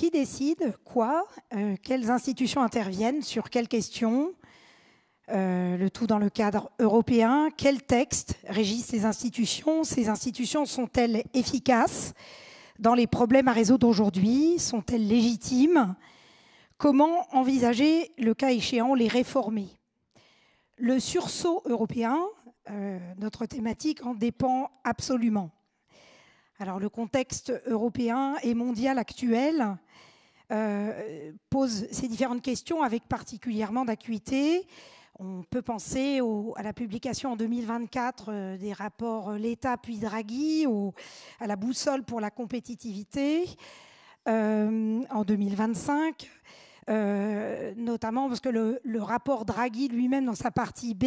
qui décide quoi, quelles institutions interviennent, sur quelles questions, le tout dans le cadre européen, quels textes régissent ces institutions sont-elles efficaces dans les problèmes à résoudre aujourd'hui, sont-elles légitimes, comment envisager, le cas échéant, les réformer. Le sursaut européen, notre thématique, en dépend absolument. Alors, le contexte européen et mondial actuel pose ces différentes questions avec particulièrement d'acuité. On peut penser à la publication en 2024 des rapports Letta puis Draghi, à la boussole pour la compétitivité en 2025, notamment parce que le rapport Draghi lui-même, dans sa partie B,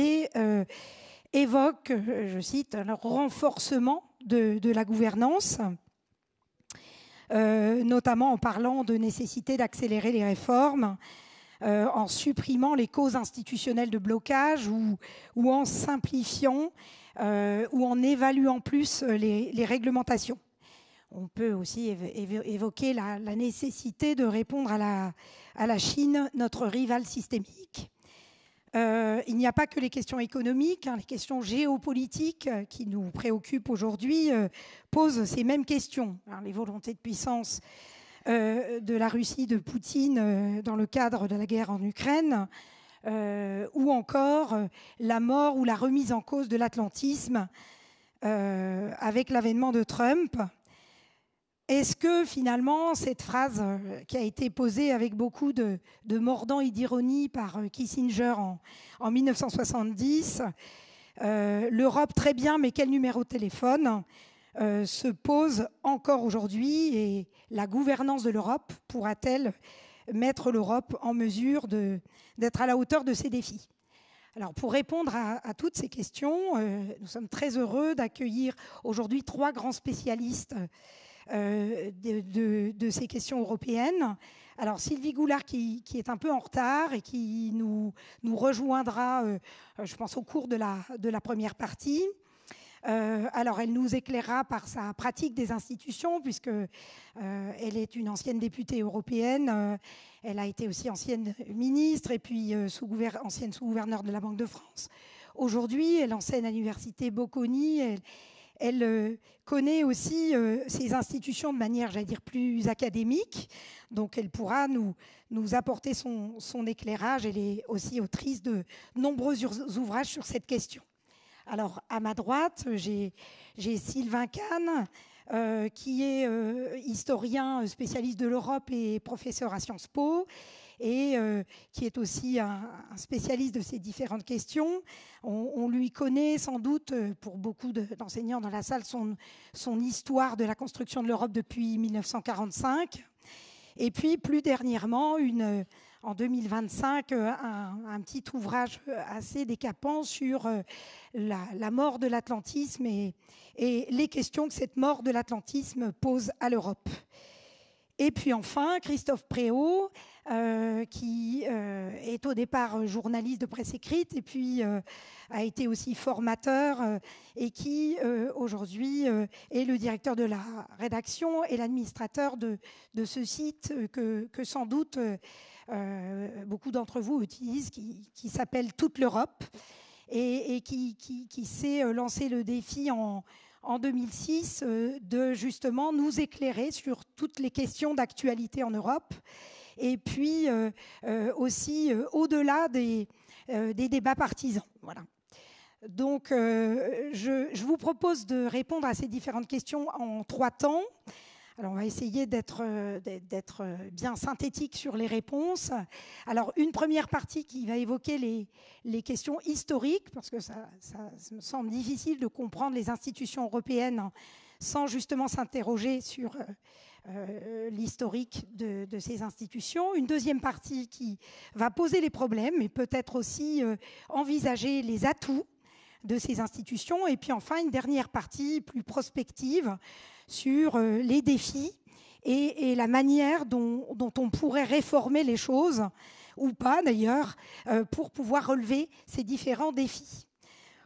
évoque, je cite, le renforcement de la gouvernance, notamment en parlant de nécessité d'accélérer les réformes, en supprimant les causes institutionnelles de blocage ou en simplifiant ou en évaluant plus les réglementations. On peut aussi évoquer la nécessité de répondre à la Chine, notre rival systémique. Il n'y a pas que les questions économiques, les questions géopolitiques qui nous préoccupent aujourd'hui posent ces mêmes questions. Les volontés de puissance de la Russie, de Poutine dans le cadre de la guerre en Ukraine, ou encore la mort ou la remise en cause de l'atlantisme avec l'avènement de Trump. Est-ce que finalement, cette phrase qui a été posée avec beaucoup de mordant et d'ironie par Kissinger en 1970, l'Europe très bien, mais quel numéro de téléphone, se pose encore aujourd'hui, et la gouvernance de l'Europe pourra-t-elle mettre l'Europe en mesure d'être à la hauteur de ces défis? Alors, pour répondre à toutes ces questions, nous sommes très heureux d'accueillir aujourd'hui 3 grands spécialistes de ces questions européennes. Alors, Sylvie Goulard, qui est un peu en retard et qui nous rejoindra, je pense, au cours de la première partie. Alors, elle nous éclairera par sa pratique des institutions, puisqu'elle est une ancienne députée européenne. Elle a été aussi ancienne ministre et puis ancienne sous-gouverneure de la Banque de France. Aujourd'hui, elle enseigne à l'université Bocconi. Elle connaît aussi ces institutions de manière, j'allais dire, plus académique. Donc, elle pourra nous apporter son éclairage. Elle est aussi autrice de nombreux ouvrages sur cette question. Alors, à ma droite, j'ai Sylvain Kahn, qui est historien spécialiste de l'Europe et professeur à Sciences Po, et qui est aussi un spécialiste de ces différentes questions. On lui connaît sans doute, pour beaucoup d'enseignants dans la salle, son histoire de la construction de l'Europe depuis 1945. Et puis, plus dernièrement, en 2025, un petit ouvrage assez décapant sur la mort de l'atlantisme et les questions que cette mort de l'atlantisme pose à l'Europe. Et puis enfin, Christophe Préau, qui est au départ journaliste de presse écrite et puis a été aussi formateur et qui aujourd'hui est le directeur de la rédaction et l'administrateur de ce site que sans doute beaucoup d'entre vous utilisent, qui s'appelle Toute l'Europe et qui s'est lancé le défi en 2006 de justement nous éclairer sur toutes les questions d'actualité en Europe et puis aussi au-delà des débats partisans. Voilà. Donc, je vous propose de répondre à ces différentes questions en 3 temps. Alors, on va essayer d'être bien synthétique sur les réponses. Alors, une première partie qui va évoquer les questions historiques, parce que ça me semble difficile de comprendre les institutions européennes sans justement s'interroger sur l'historique de ces institutions. Une deuxième partie qui va poser les problèmes, mais peut-être aussi envisager les atouts de ces institutions. Et puis enfin, une dernière partie plus prospective sur les défis et la manière dont on pourrait réformer les choses, ou pas d'ailleurs, pour pouvoir relever ces différents défis.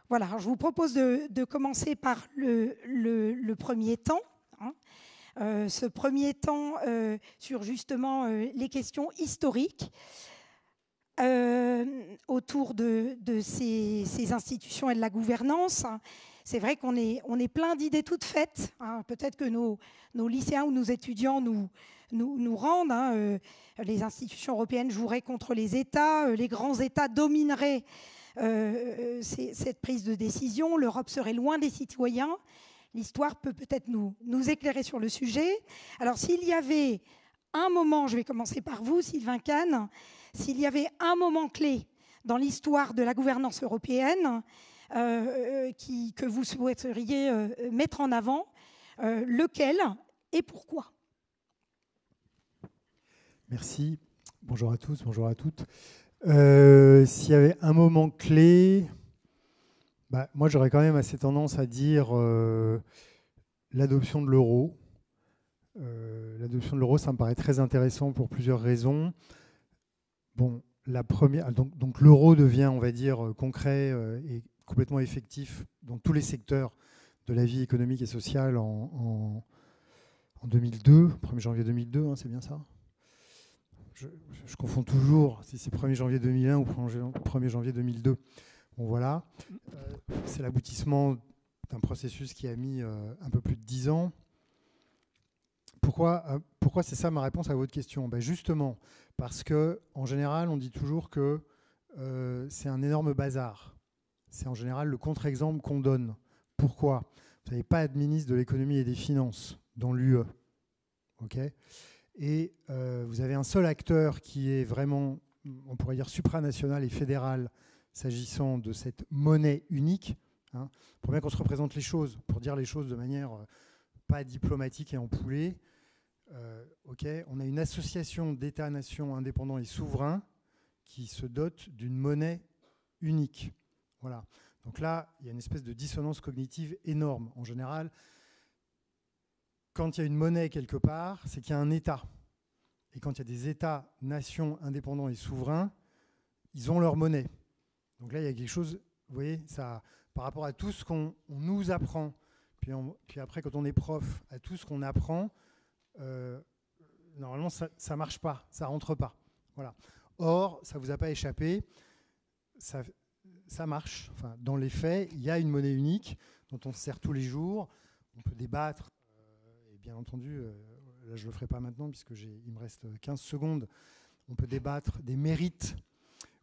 Voilà, je vous propose de commencer par le premier temps, ce premier temps sur justement les questions historiques autour de ces institutions et de la gouvernance. C'est vrai qu'on est plein d'idées toutes faites. Peut-être que nos lycéens ou nos étudiants nous rendent. Les institutions européennes joueraient contre les États, les grands États domineraient cette prise de décision, l'Europe serait loin des citoyens. L'histoire peut peut-être nous éclairer sur le sujet. Alors s'il y avait un moment, je vais commencer par vous, Sylvain Kahn, s'il y avait un moment clé dans l'histoire de la gouvernance européenne que vous souhaiteriez mettre en avant, lequel et pourquoi? Merci. Bonjour à tous, bonjour à toutes. S'il y avait un moment clé, moi j'aurais quand même assez tendance à dire l'adoption de l'euro. L'adoption de l'euro, ça me paraît très intéressant pour plusieurs raisons. Bon, la première, donc l'euro devient, on va dire, concret et complètement effectif dans tous les secteurs de la vie économique et sociale en 2002, 1er janvier 2002, c'est bien ça? Je confonds toujours si c'est 1er janvier 2001 ou 1er janvier 2002. Bon, voilà. C'est l'aboutissement d'un processus qui a mis un peu plus de 10 ans. Pourquoi c'est ça ma réponse à votre question? Justement, parce qu'en général, on dit toujours que c'est un énorme bazar. C'est en général le contre-exemple qu'on donne. Pourquoi? Vous n'avez pas de ministre de l'économie et des finances dans l'UE. Okay, et vous avez un seul acteur qui est vraiment, on pourrait dire, supranational et fédéral s'agissant de cette monnaie unique. Pour bien qu'on se représente les choses, pour dire les choses de manière pas diplomatique et empoulée. On a une association d'États-nations indépendants et souverains qui se dote d'une monnaie unique. Voilà. Donc là, il y a une espèce de dissonance cognitive énorme. En général, quand il y a une monnaie quelque part, c'est qu'il y a un État. Et quand il y a des États-nations indépendants et souverains, ils ont leur monnaie. Donc là, il y a quelque chose, vous voyez, ça, par rapport à tout ce qu'on nous apprend, puis après, quand on est prof, à tout ce qu'on apprend, normalement, ça ne marche pas, ça ne rentre pas. Voilà. Or, ça ne vous a pas échappé, ça marche. Enfin, dans les faits, il y a une monnaie unique dont on se sert tous les jours. On peut débattre, et bien entendu, là je ne le ferai pas maintenant puisqu'il me reste 15 secondes, on peut débattre des mérites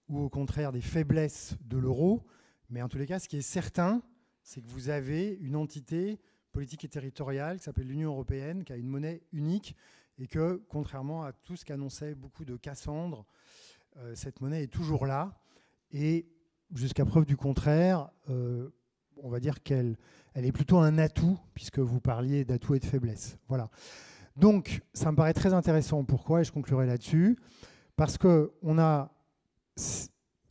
ou au contraire des faiblesses de l'euro. Mais en tous les cas, ce qui est certain, c'est que vous avez une entité politique et territoriale qui s'appelle l'Union européenne, qui a une monnaie unique et que, contrairement à tout ce qu'annonçaient beaucoup de Cassandre, cette monnaie est toujours là. Et jusqu'à preuve du contraire, on va dire qu'elle est plutôt un atout, puisque vous parliez d'atout et de faiblesse. Voilà. Donc, ça me paraît très intéressant. Pourquoi? Et je conclurai là-dessus. Parce qu'on a...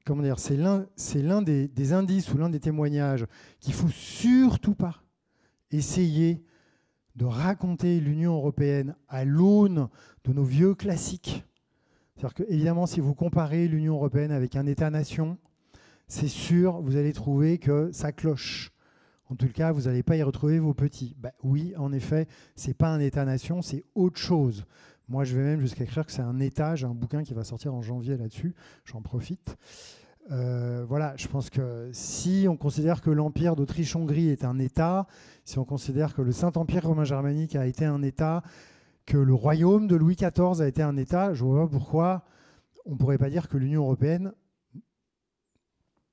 Comment dire, c'est l'un des indices ou l'un des témoignages qu'il ne faut surtout pas essayer de raconter l'Union européenne à l'aune de nos vieux classiques. C'est-à-dire que, évidemment, si vous comparez l'Union européenne avec un État-nation, c'est sûr, vous allez trouver que ça cloche. En tout cas, vous n'allez pas y retrouver vos petits. Oui, en effet, ce n'est pas un État-nation, c'est autre chose. Moi, je vais même jusqu'à écrire que c'est un État. J'ai un bouquin qui va sortir en janvier là-dessus. J'en profite. Voilà, je pense que si on considère que l'Empire d'Autriche-Hongrie est un État, si on considère que le Saint-Empire romain germanique a été un État, que le royaume de Louis XIV a été un État, je ne vois pas pourquoi on ne pourrait pas dire que l'Union européenne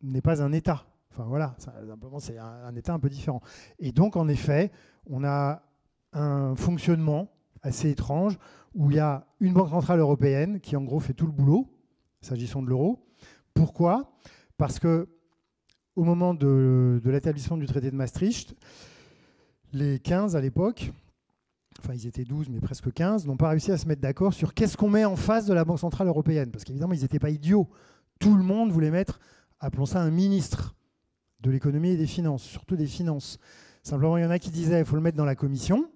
n'est pas un État. Enfin voilà, simplement c'est un État un peu différent. Et donc en effet, on a un fonctionnement assez étrange où il y a une banque centrale européenne qui en gros fait tout le boulot, s'agissant de l'euro. Pourquoi? Parce qu'au moment de l'établissement du traité de Maastricht, les 15 à l'époque, enfin ils étaient 12 mais presque 15, n'ont pas réussi à se mettre d'accord sur qu'est-ce qu'on met en face de la Banque centrale européenne. Parce qu'évidemment, ils n'étaient pas idiots. Tout le monde voulait mettre, appelons ça un ministre de l'économie et des finances, surtout des finances. Simplement, il y en a qui disaient qu'il faut le mettre dans la commission.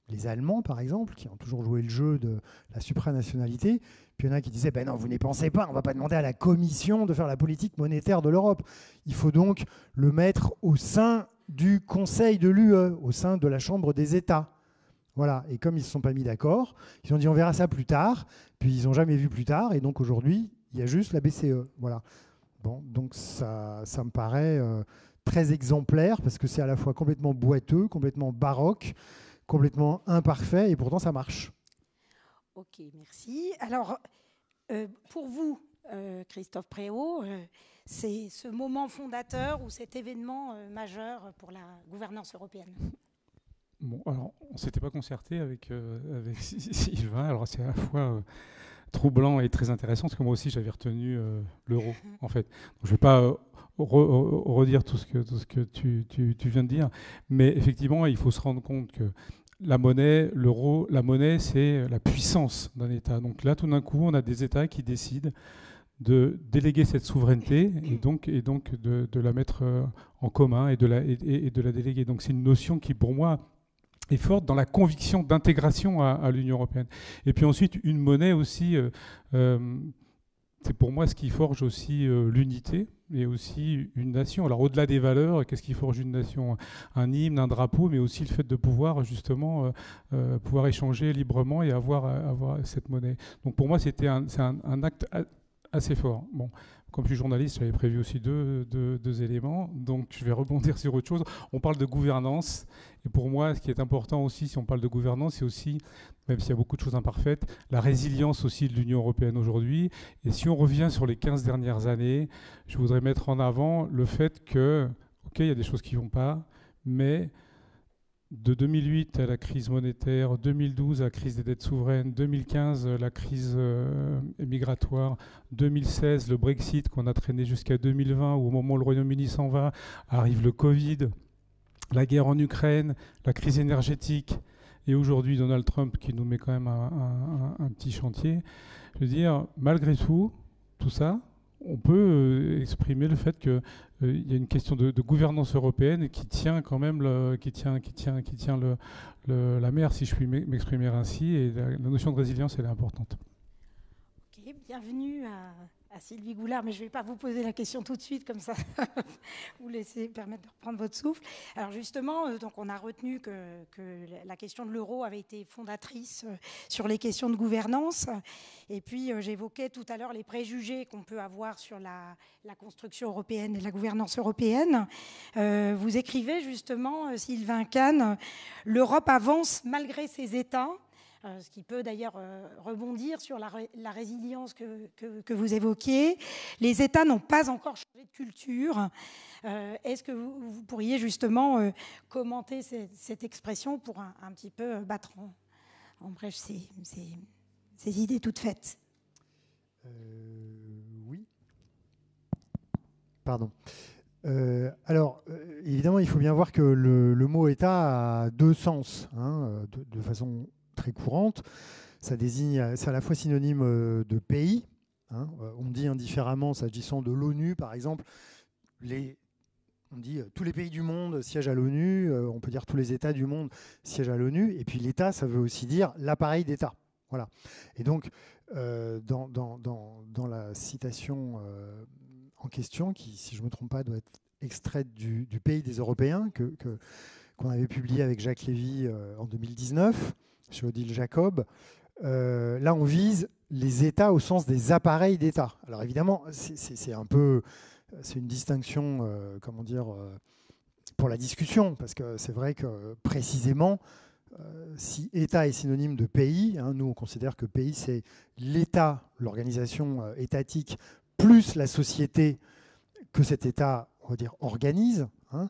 Les Allemands, par exemple, qui ont toujours joué le jeu de la supranationalité. Puis il y en a qui disaient non, vous n'y pensez pas, on ne va pas demander à la Commission de faire la politique monétaire de l'Europe. Il faut donc le mettre au sein du Conseil de l'UE, au sein de la Chambre des États. Voilà. Et comme ils ne se sont pas mis d'accord, ils ont dit on verra ça plus tard, puis ils n'ont jamais vu plus tard, et donc aujourd'hui, il y a juste la BCE. Voilà. Bon, donc ça me paraît très exemplaire, parce que c'est à la fois complètement boiteux, complètement baroque, complètement imparfait, et pourtant ça marche. Ok, merci. Alors, pour vous, Christophe Préau, c'est ce moment fondateur ou cet événement majeur pour la gouvernance européenne? Bon, alors, on ne s'était pas concerté avec Sylvain, alors c'est à la fois troublant et très intéressant, parce que moi aussi j'avais retenu l'euro, en fait. Donc, je ne vais pas redire tout ce que tu viens de dire, mais effectivement, il faut se rendre compte que la monnaie, l'euro, la monnaie, c'est la puissance d'un État. Donc là, tout d'un coup, on a des États qui décident de déléguer cette souveraineté et donc de la mettre en commun et de la déléguer. Donc c'est une notion qui, pour moi, est forte dans la conviction d'intégration à l'Union européenne. Et puis ensuite, une monnaie aussi, c'est pour moi ce qui forge aussi l'unité et aussi une nation. Alors au-delà des valeurs, qu'est-ce qui forge une nation? Un hymne, un drapeau, mais aussi le fait de pouvoir justement pouvoir échanger librement et avoir cette monnaie. Donc pour moi, c'est un acte assez fort. Bon, comme je suis journaliste, j'avais prévu aussi deux éléments, donc je vais rebondir sur autre chose. On parle de gouvernance, et pour moi, ce qui est important aussi, si on parle de gouvernance, c'est aussi, même s'il y a beaucoup de choses imparfaites, la résilience aussi de l'Union européenne aujourd'hui. Et si on revient sur les 15 dernières années, je voudrais mettre en avant le fait que, ok, il y a des choses qui ne vont pas, mais de 2008 à la crise monétaire, 2012 à la crise des dettes souveraines, 2015 la crise migratoire, 2016 le Brexit qu'on a traîné jusqu'à 2020 où au moment où le Royaume-Uni s'en va, arrive le Covid, la guerre en Ukraine, la crise énergétique et aujourd'hui Donald Trump qui nous met quand même un petit chantier. Je veux dire, malgré tout ça, on peut exprimer le fait qu'il y a une question de gouvernance européenne qui tient quand même la mer, si je puis m'exprimer ainsi, et la notion de résilience, elle est importante. Ok, bienvenue à Sylvie Goulard, mais je ne vais pas vous poser la question tout de suite, comme ça, vous laissez permettre de reprendre votre souffle. Alors justement, donc on a retenu que la question de l'euro avait été fondatrice sur les questions de gouvernance. Et puis j'évoquais tout à l'heure les préjugés qu'on peut avoir sur la construction européenne et la gouvernance européenne. Vous écrivez justement, Sylvain Kahn, l'Europe avance malgré ses États. Ce qui peut d'ailleurs rebondir sur la résilience que vous évoquiez. Les États n'ont pas encore changé de culture. Est-ce que vous pourriez justement commenter cette expression pour un petit peu battre en brèche ces idées toutes faites? Oui. Pardon. Alors, évidemment, il faut bien voir que le mot État a deux sens, hein, de façon très courante. Ça désigne, c'est à la fois synonyme de pays, hein, on dit indifféremment, s'agissant de l'ONU par exemple, on dit tous les pays du monde siègent à l'ONU, on peut dire tous les États du monde siègent à l'ONU, et puis l'État, ça veut aussi dire l'appareil d'État. Voilà. Et donc, dans la citation en question, qui, si je ne me trompe pas, doit être extraite du Pays des Européens, qu'on avait publié avec Jacques Lévy en 2019, chez Odile Jacob. Là, on vise les États au sens des appareils d'État. Alors évidemment, c'est une distinction, comment dire, pour la discussion, parce que c'est vrai que précisément, si État est synonyme de pays, hein, nous on considère que pays c'est l'État, l'organisation étatique, plus la société que cet État, on va dire, organise. Hein.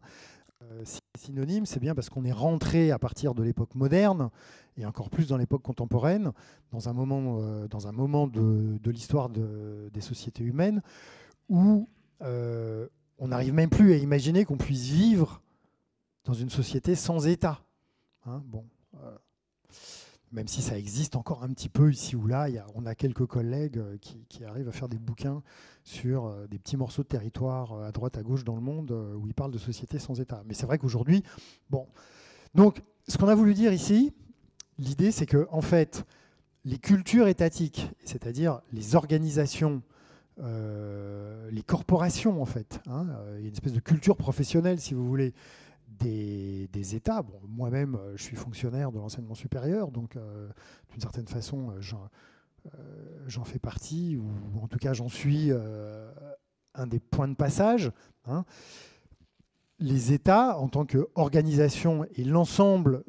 Si c'est synonyme, c'est bien parce qu'on est rentré à partir de l'époque moderne, et encore plus dans l'époque contemporaine, dans un moment de l'histoire des sociétés humaines, où on n'arrive même plus à imaginer qu'on puisse vivre dans une société sans État. Hein, bon, même si ça existe encore un petit peu ici ou là, on a quelques collègues qui arrivent à faire des bouquins sur des petits morceaux de territoire à droite, à gauche dans le monde où ils parlent de société sans État. Mais c'est vrai qu'aujourd'hui, bon. Donc, ce qu'on a voulu dire ici, l'idée, c'est que, en fait, les cultures étatiques, c'est-à-dire les organisations, les corporations, en fait, hein, il y a une espèce de culture professionnelle, si vous voulez, des États. Bon, moi-même, je suis fonctionnaire de l'enseignement supérieur, donc d'une certaine façon, j'en fais partie, ou en tout cas, j'en suis un des points de passage. Hein. Les États, en tant qu'organisation, et l'ensemble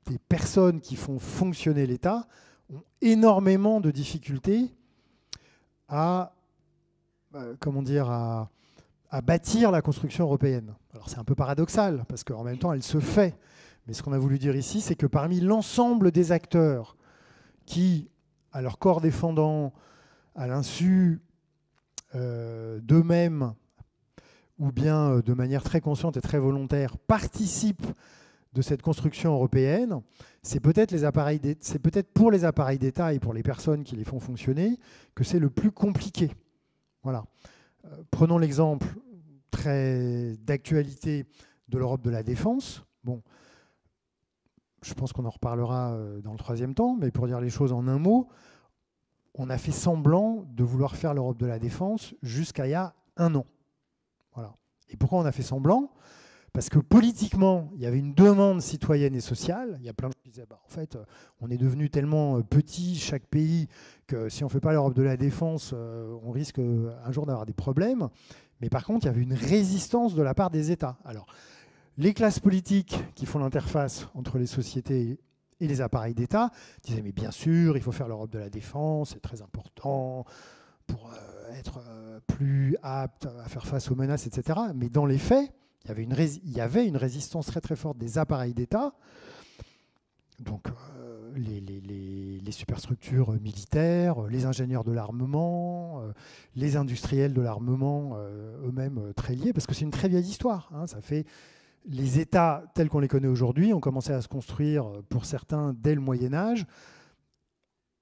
des personnes qui font fonctionner l'État ont énormément de difficultés à bâtir la construction européenne. Alors c'est un peu paradoxal, parce qu'en même temps, elle se fait. Mais ce qu'on a voulu dire ici, c'est que parmi l'ensemble des acteurs qui, à leur corps défendant, à l'insu d'eux-mêmes, ou bien de manière très consciente et très volontaire, participent de cette construction européenne, c'est peut-être pour les appareils d'État et pour les personnes qui les font fonctionner que c'est le plus compliqué. Voilà. Prenons l'exemple très d'actualité de l'Europe de la défense. Bon, je pense qu'on en reparlera dans le troisième temps, mais pour dire les choses en un mot, on a fait semblant de vouloir faire l'Europe de la défense jusqu'à il y a 1 an. Voilà. Et pourquoi on a fait semblant ? Parce que politiquement, il y avait une demande citoyenne et sociale. Il y a plein de gens qui disaient, en fait, on est devenu tellement petit, chaque pays, que si on ne fait pas l'Europe de la défense, on risque un jour d'avoir des problèmes. Mais par contre, il y avait une résistance de la part des États. Alors, les classes politiques qui font l'interface entre les sociétés et les appareils d'État disaient, mais bien sûr, il faut faire l'Europe de la défense, c'est très important pour être plus apte à faire face aux menaces, etc. Mais dans les faits, il y avait une résistance très très forte des appareils d'État, donc les superstructures militaires, les ingénieurs de l'armement, les industriels de l'armement eux-mêmes très liés, parce que c'est une très vieille histoire. Hein, ça fait les États tels qu'on les connaît aujourd'hui ont commencé à se construire pour certains dès le Moyen-Âge,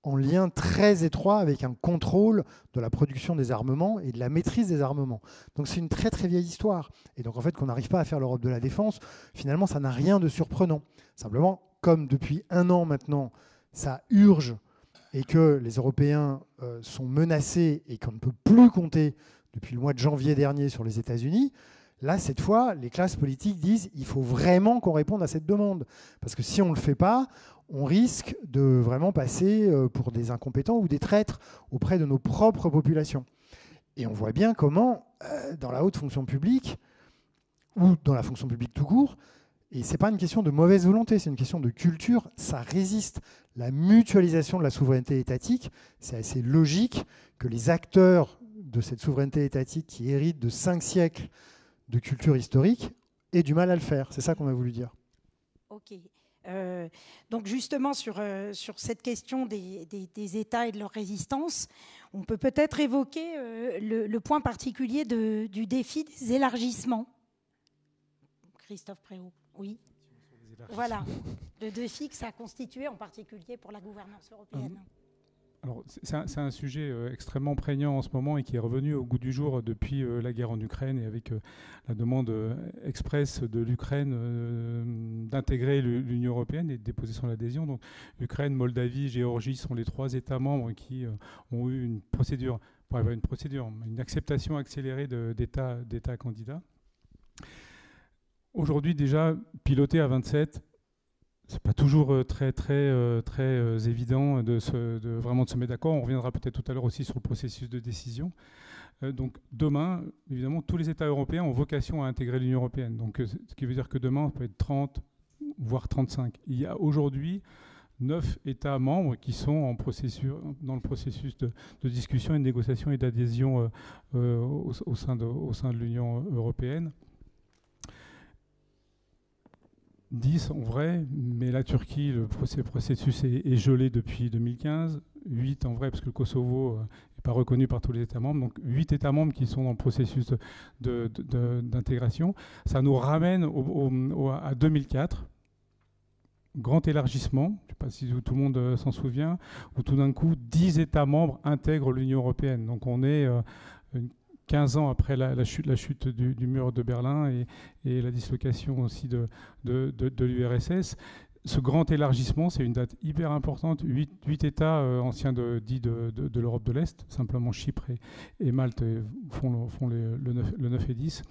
en lien très étroit avec un contrôle de la production des armements et de la maîtrise des armements. Donc c'est une très très vieille histoire. Et donc en fait qu'on n'arrive pas à faire l'Europe de la défense, finalement ça n'a rien de surprenant. Simplement, comme depuis 1 an maintenant, ça urge et que les Européens sont menacés et qu'on ne peut plus compter depuis le mois de janvier dernier sur les États-Unis, là cette fois les classes politiques disent il faut vraiment qu'on réponde à cette demande. Parce que si on ne le fait pas, on risque de vraiment passer pour des incompétents ou des traîtres auprès de nos propres populations. Et on voit bien comment, dans la haute fonction publique, ou dans la fonction publique tout court, et ce n'est pas une question de mauvaise volonté, c'est une question de culture, ça résiste. La mutualisation de la souveraineté étatique, c'est assez logique que les acteurs de cette souveraineté étatique qui héritent de 5 siècles de culture historique aient du mal à le faire. C'est ça qu'on a voulu dire. Ok. Donc justement sur cette question des États et de leur résistance, on peut peut-être évoquer le point particulier du défi des élargissements. Christophe Préau, oui. Voilà, le défi que ça a constitué en particulier pour la gouvernance européenne. Alors, c'est un sujet extrêmement prégnant en ce moment et qui est revenu au goût du jour depuis la guerre en Ukraine et avec la demande expresse de l'Ukraine d'intégrer l'Union européenne et de déposer son adhésion. Donc, Ukraine, Moldavie, Géorgie sont les 3 États membres qui ont eu une acceptation accélérée d'États candidats. Aujourd'hui, déjà, piloter à 27, c'est pas toujours très évident de vraiment de se mettre d'accord. On reviendra peut-être tout à l'heure aussi sur le processus de décision. Donc demain, évidemment, tous les États européens ont vocation à intégrer l'Union européenne. Donc, ce qui veut dire que demain, on peut être 30, voire 35. Il y a aujourd'hui 9 États membres qui sont dans le processus de discussion et de négociation et d'adhésion au sein de l'Union européenne. 10 en vrai, mais la Turquie, le processus est gelé depuis 2015. 8 en vrai, parce que le Kosovo n'est pas reconnu par tous les États membres. Donc 8 États membres qui sont dans le processus d'intégration. Ça nous ramène à 2004. Grand élargissement, je ne sais pas si tout le monde s'en souvient, où tout d'un coup, 10 États membres intègrent l'Union européenne. Donc on est 15 ans après la chute du mur de Berlin et la dislocation aussi de l'URSS. Ce grand élargissement, c'est une date hyper importante. 8 États anciens dits de l'Europe de l'Est, simplement Chypre et Malte font le 9 et 10.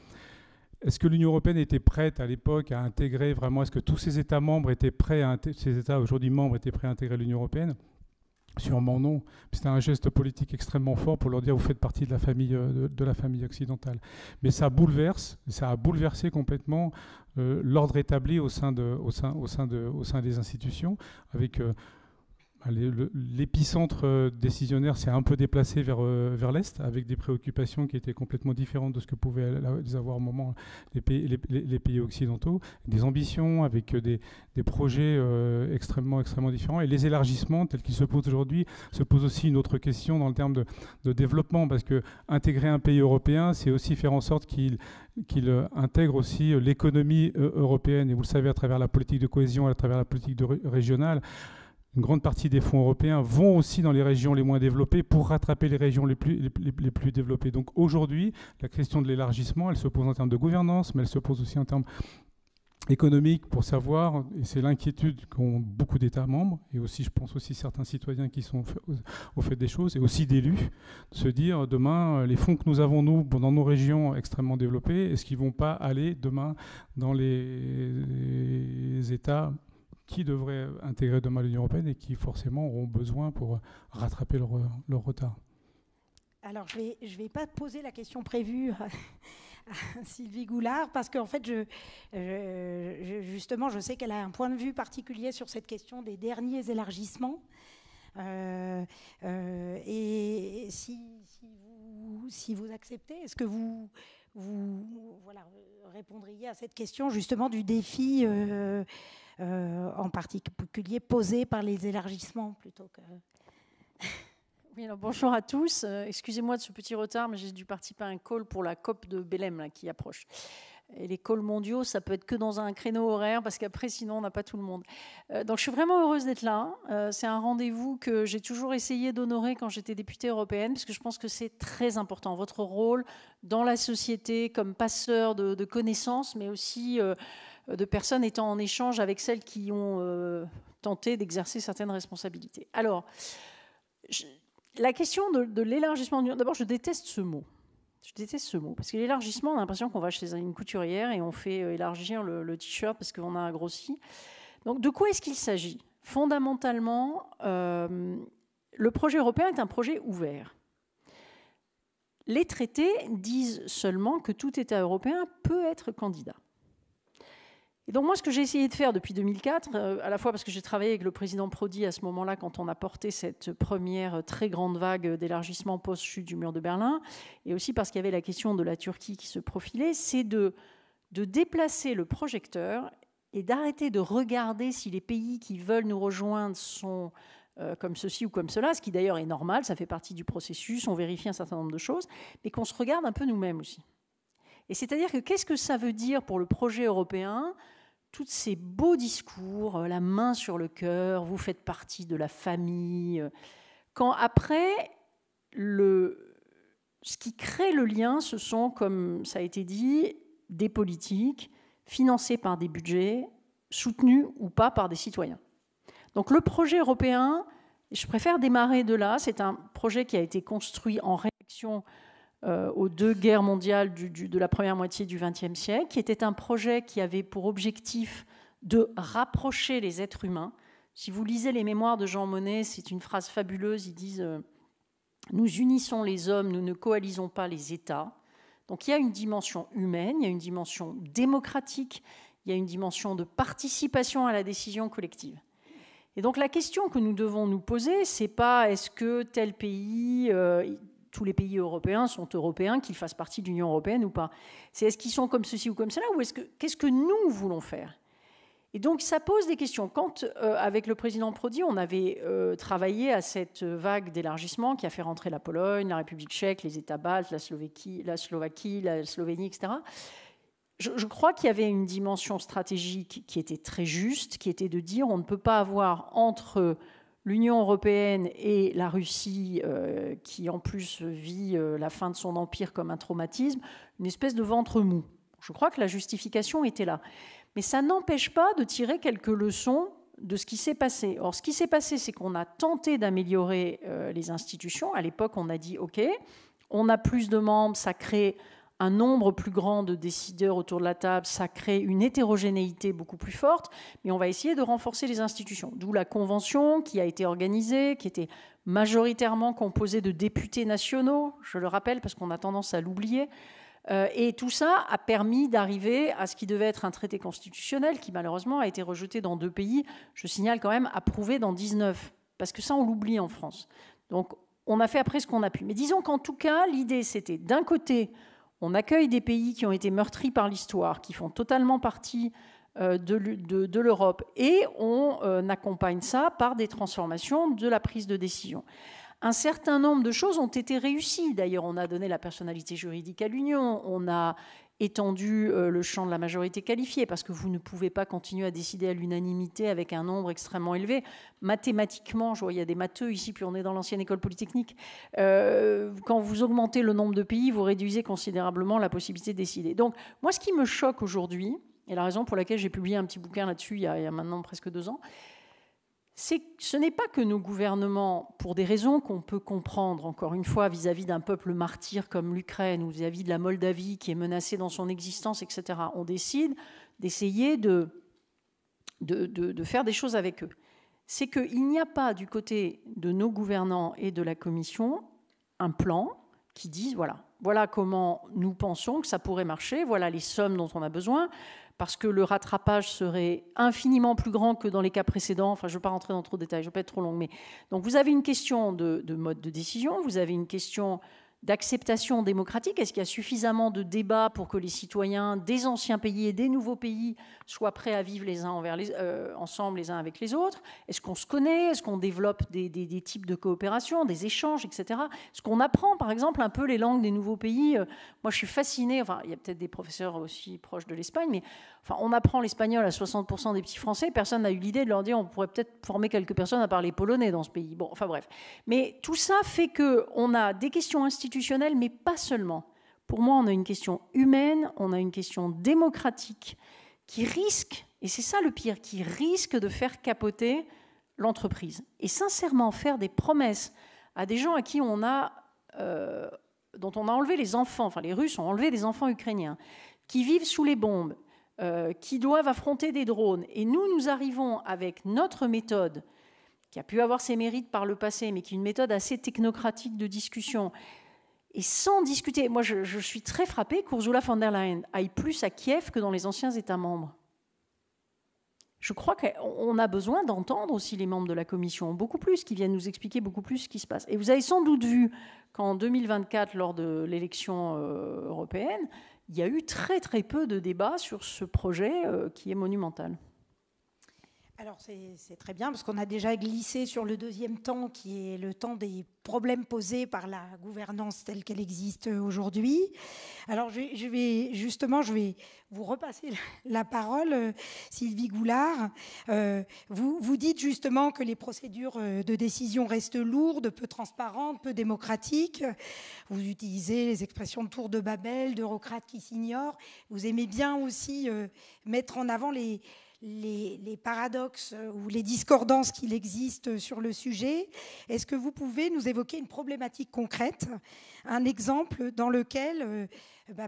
est-ce que l'Union européenne était prête à l'époque à intégrer vraiment, est-ce que tous ces États membres étaient prêts à ces États aujourd'hui membres étaient prêts à intégrer l'Union européenne? Sûrement non. C'était un geste politique extrêmement fort pour leur dire vous faites partie de la famille occidentale. Mais ça a bouleversé complètement l'ordre établi au sein des institutions, avec l'épicentre décisionnaire s'est un peu déplacé vers l'Est, avec des préoccupations qui étaient complètement différentes de ce que pouvaient les avoir au moment les pays occidentaux, des ambitions avec des projets extrêmement différents. Et les élargissements tels qu'ils se posent aujourd'hui se posent aussi une autre question dans le terme de développement, parce que intégrer un pays européen, c'est aussi faire en sorte qu'il intègre aussi l'économie européenne. Et vous le savez, à travers la politique de cohésion, à travers la politique régionale, une grande partie des fonds européens vont aussi dans les régions les moins développées pour rattraper les régions les plus développées. Donc aujourd'hui, la question de l'élargissement, elle se pose en termes de gouvernance, mais elle se pose aussi en termes économiques pour savoir, et c'est l'inquiétude qu'ont beaucoup d'États membres, et aussi, je pense aussi certains citoyens qui sont au fait des choses, et aussi d'élus, de se dire demain, les fonds que nous avons, nous, dans nos régions extrêmement développées, est-ce qu'ils ne vont pas aller demain dans les États qui devraient intégrer demain l'Union européenne et qui forcément auront besoin pour rattraper leur retard. Alors, je vais pas poser la question prévue à Sylvie Goulard, parce qu'en fait, justement, je sais qu'elle a un point de vue particulier sur cette question des derniers élargissements. Et si vous acceptez, est-ce que vous répondriez à cette question justement du défi en particulier posé par les élargissements plutôt que... Oui, alors bonjour à tous. Excusez-moi de ce petit retard, mais j'ai dû participer à un call pour la COP de Belém là, qui approche. Et les calls mondiaux, ça peut être que dans un créneau horaire, parce qu'après, sinon, on n'a pas tout le monde. Donc, je suis vraiment heureuse d'être là. C'est un rendez-vous que j'ai toujours essayé d'honorer quand j'étais députée européenne, parce que je pense que c'est très important. Votre rôle dans la société comme passeur de connaissances, mais aussi de personnes étant en échange avec celles qui ont tenté d'exercer certaines responsabilités. Alors, la question de l'élargissement de l'Union, d'abord, je déteste ce mot. Je déteste ce mot, parce que l'élargissement, on a l'impression qu'on va chez une couturière et on fait élargir le t-shirt parce qu'on a grossi. Donc, de quoi est-ce qu'il s'agit ? Fondamentalement, le projet européen est un projet ouvert. Les traités disent seulement que tout État européen peut être candidat. Et donc moi, ce que j'ai essayé de faire depuis 2004, à la fois parce que j'ai travaillé avec le président Prodi à ce moment-là, quand on a porté cette première très grande vague d'élargissement post-chute du mur de Berlin, et aussi parce qu'il y avait la question de la Turquie qui se profilait, c'est de déplacer le projecteur et d'arrêter de regarder si les pays qui veulent nous rejoindre sont comme ceci ou comme cela, ce qui d'ailleurs est normal, ça fait partie du processus, on vérifie un certain nombre de choses, mais qu'on se regarde un peu nous-mêmes aussi. Et c'est-à-dire que qu'est-ce que ça veut dire pour le projet européen ? Tous ces beaux discours, la main sur le cœur, vous faites partie de la famille. Quand après, ce qui crée le lien, ce sont, comme ça a été dit, des politiques financées par des budgets, soutenues ou pas par des citoyens. Donc le projet européen, je préfère démarrer de là, c'est un projet qui a été construit en réaction aux deux guerres mondiales de la première moitié du XXe siècle, qui était un projet qui avait pour objectif de rapprocher les êtres humains. Si vous lisez les mémoires de Jean Monnet, c'est une phrase fabuleuse, ils disent « Nous unissons les hommes, nous ne coalisons pas les États ». Donc il y a une dimension humaine, il y a une dimension démocratique, il y a une dimension de participation à la décision collective. Et donc la question que nous devons nous poser, c'est pas est-ce que tel pays... tous les pays européens sont européens, qu'ils fassent partie de l'Union européenne ou pas. C'est est-ce qu'ils sont comme ceci ou comme cela, ou qu'est-ce que nous voulons faire ? Et donc, ça pose des questions. Quand, avec le président Prodi, on avait travaillé à cette vague d'élargissement qui a fait rentrer la Pologne, la République tchèque, les États baltes, la Slovaquie, la Slovénie, etc., je crois qu'il y avait une dimension stratégique qui était très juste, qui était de dire on ne peut pas avoir entre l'Union européenne et la Russie, qui en plus vit la fin de son empire comme un traumatisme, une espèce de ventre mou. Je crois que la justification était là. Mais ça n'empêche pas de tirer quelques leçons de ce qui s'est passé. Or, ce qui s'est passé, c'est qu'on a tenté d'améliorer les institutions. À l'époque, on a dit, OK, on a plus de membres, ça crée un nombre plus grand de décideurs autour de la table, ça crée une hétérogénéité beaucoup plus forte, mais on va essayer de renforcer les institutions. D'où la convention qui a été organisée, qui était majoritairement composée de députés nationaux, je le rappelle parce qu'on a tendance à l'oublier, et tout ça a permis d'arriver à ce qui devait être un traité constitutionnel qui malheureusement a été rejeté dans 2 pays, je signale quand même approuvé dans 19, parce que ça on l'oublie en France. Donc on a fait après ce qu'on a pu. Mais disons qu'en tout cas, l'idée c'était d'un côté, on accueille des pays qui ont été meurtris par l'histoire, qui font totalement partie de l'Europe, et on accompagne ça par des transformations de la prise de décision. Un certain nombre de choses ont été réussies. D'ailleurs, on a donné la personnalité juridique à l'Union, on a étendu le champ de la majorité qualifiée, parce que vous ne pouvez pas continuer à décider à l'unanimité avec un nombre extrêmement élevé. Mathématiquement, je vois, il y a des matheux ici, puis on est dans l'ancienne école polytechnique. Quand vous augmentez le nombre de pays, vous réduisez considérablement la possibilité de décider. Donc, moi, ce qui me choque aujourd'hui, et la raison pour laquelle j'ai publié un petit bouquin là-dessus il y a maintenant presque 2 ans, c'est que ce n'est pas que nos gouvernements, pour des raisons qu'on peut comprendre, encore une fois, vis-à-vis d'un peuple martyr comme l'Ukraine ou vis-à-vis de la Moldavie qui est menacée dans son existence, etc., on décide d'essayer de faire des choses avec eux. C'est qu'il n'y a pas du côté de nos gouvernants et de la Commission un plan qui dise voilà comment nous pensons que ça pourrait marcher, voilà les sommes dont on a besoin, parce que le rattrapage serait infiniment plus grand que dans les cas précédents. Enfin, je ne veux pas rentrer dans trop de détails, je ne veux pas être trop longue. Mais donc, vous avez une question de mode de décision, vous avez une question d'acceptation démocratique. Est-ce qu'il y a suffisamment de débats pour que les citoyens des anciens pays et des nouveaux pays soient prêts à vivre les uns ensemble les uns avec les autres? Est-ce qu'on se connaît? Est-ce qu'on développe des types de coopération, des échanges, etc. Est-ce qu'on apprend, par exemple, un peu les langues des nouveaux pays? Moi, je suis fascinée. Enfin, il y a peut-être des professeurs aussi proches de l'Espagne, mais enfin, on apprend l'espagnol à 60% des petits Français. Personne n'a eu l'idée de leur dire on pourrait peut-être former quelques personnes à parler polonais dans ce pays. Bon, enfin bref. Mais tout ça fait qu'on a des questions institutionnelles, mais pas seulement. Pour moi, on a une question humaine, on a une question démocratique qui risque, et c'est ça le pire, qui risque de faire capoter l'entreprise. Et sincèrement, faire des promesses à des gens à qui dont on a enlevé les enfants, enfin les Russes ont enlevé des enfants ukrainiens, qui vivent sous les bombes, qui doivent affronter des drones. Et nous arrivons avec notre méthode, qui a pu avoir ses mérites par le passé, mais qui est une méthode assez technocratique de discussion, et sans discuter. Moi, je suis très frappée qu'Ursula von der Leyen aille plus à Kiev que dans les anciens États membres. Je crois qu'on a besoin d'entendre aussi les membres de la Commission, beaucoup plus, qui viennent nous expliquer beaucoup plus ce qui se passe. Et vous avez sans doute vu qu'en 2024, lors de l'élection européenne, il y a eu très très peu de débats sur ce projet qui est monumental. Alors c'est très bien, parce qu'on a déjà glissé sur le deuxième temps, qui est le temps des problèmes posés par la gouvernance telle qu'elle existe aujourd'hui. Alors je vais vous repasser la parole, Sylvie Goulard. Vous dites justement que les procédures de décision restent lourdes, peu transparentes, peu démocratiques. Vous utilisez les expressions de tour de Babel, d'eurocrates qui s'ignorent. Vous aimez bien aussi mettre en avant les paradoxes ou les discordances qu'il existe sur le sujet. Est-ce que vous pouvez nous évoquer une problématique concrète, un exemple dans lequel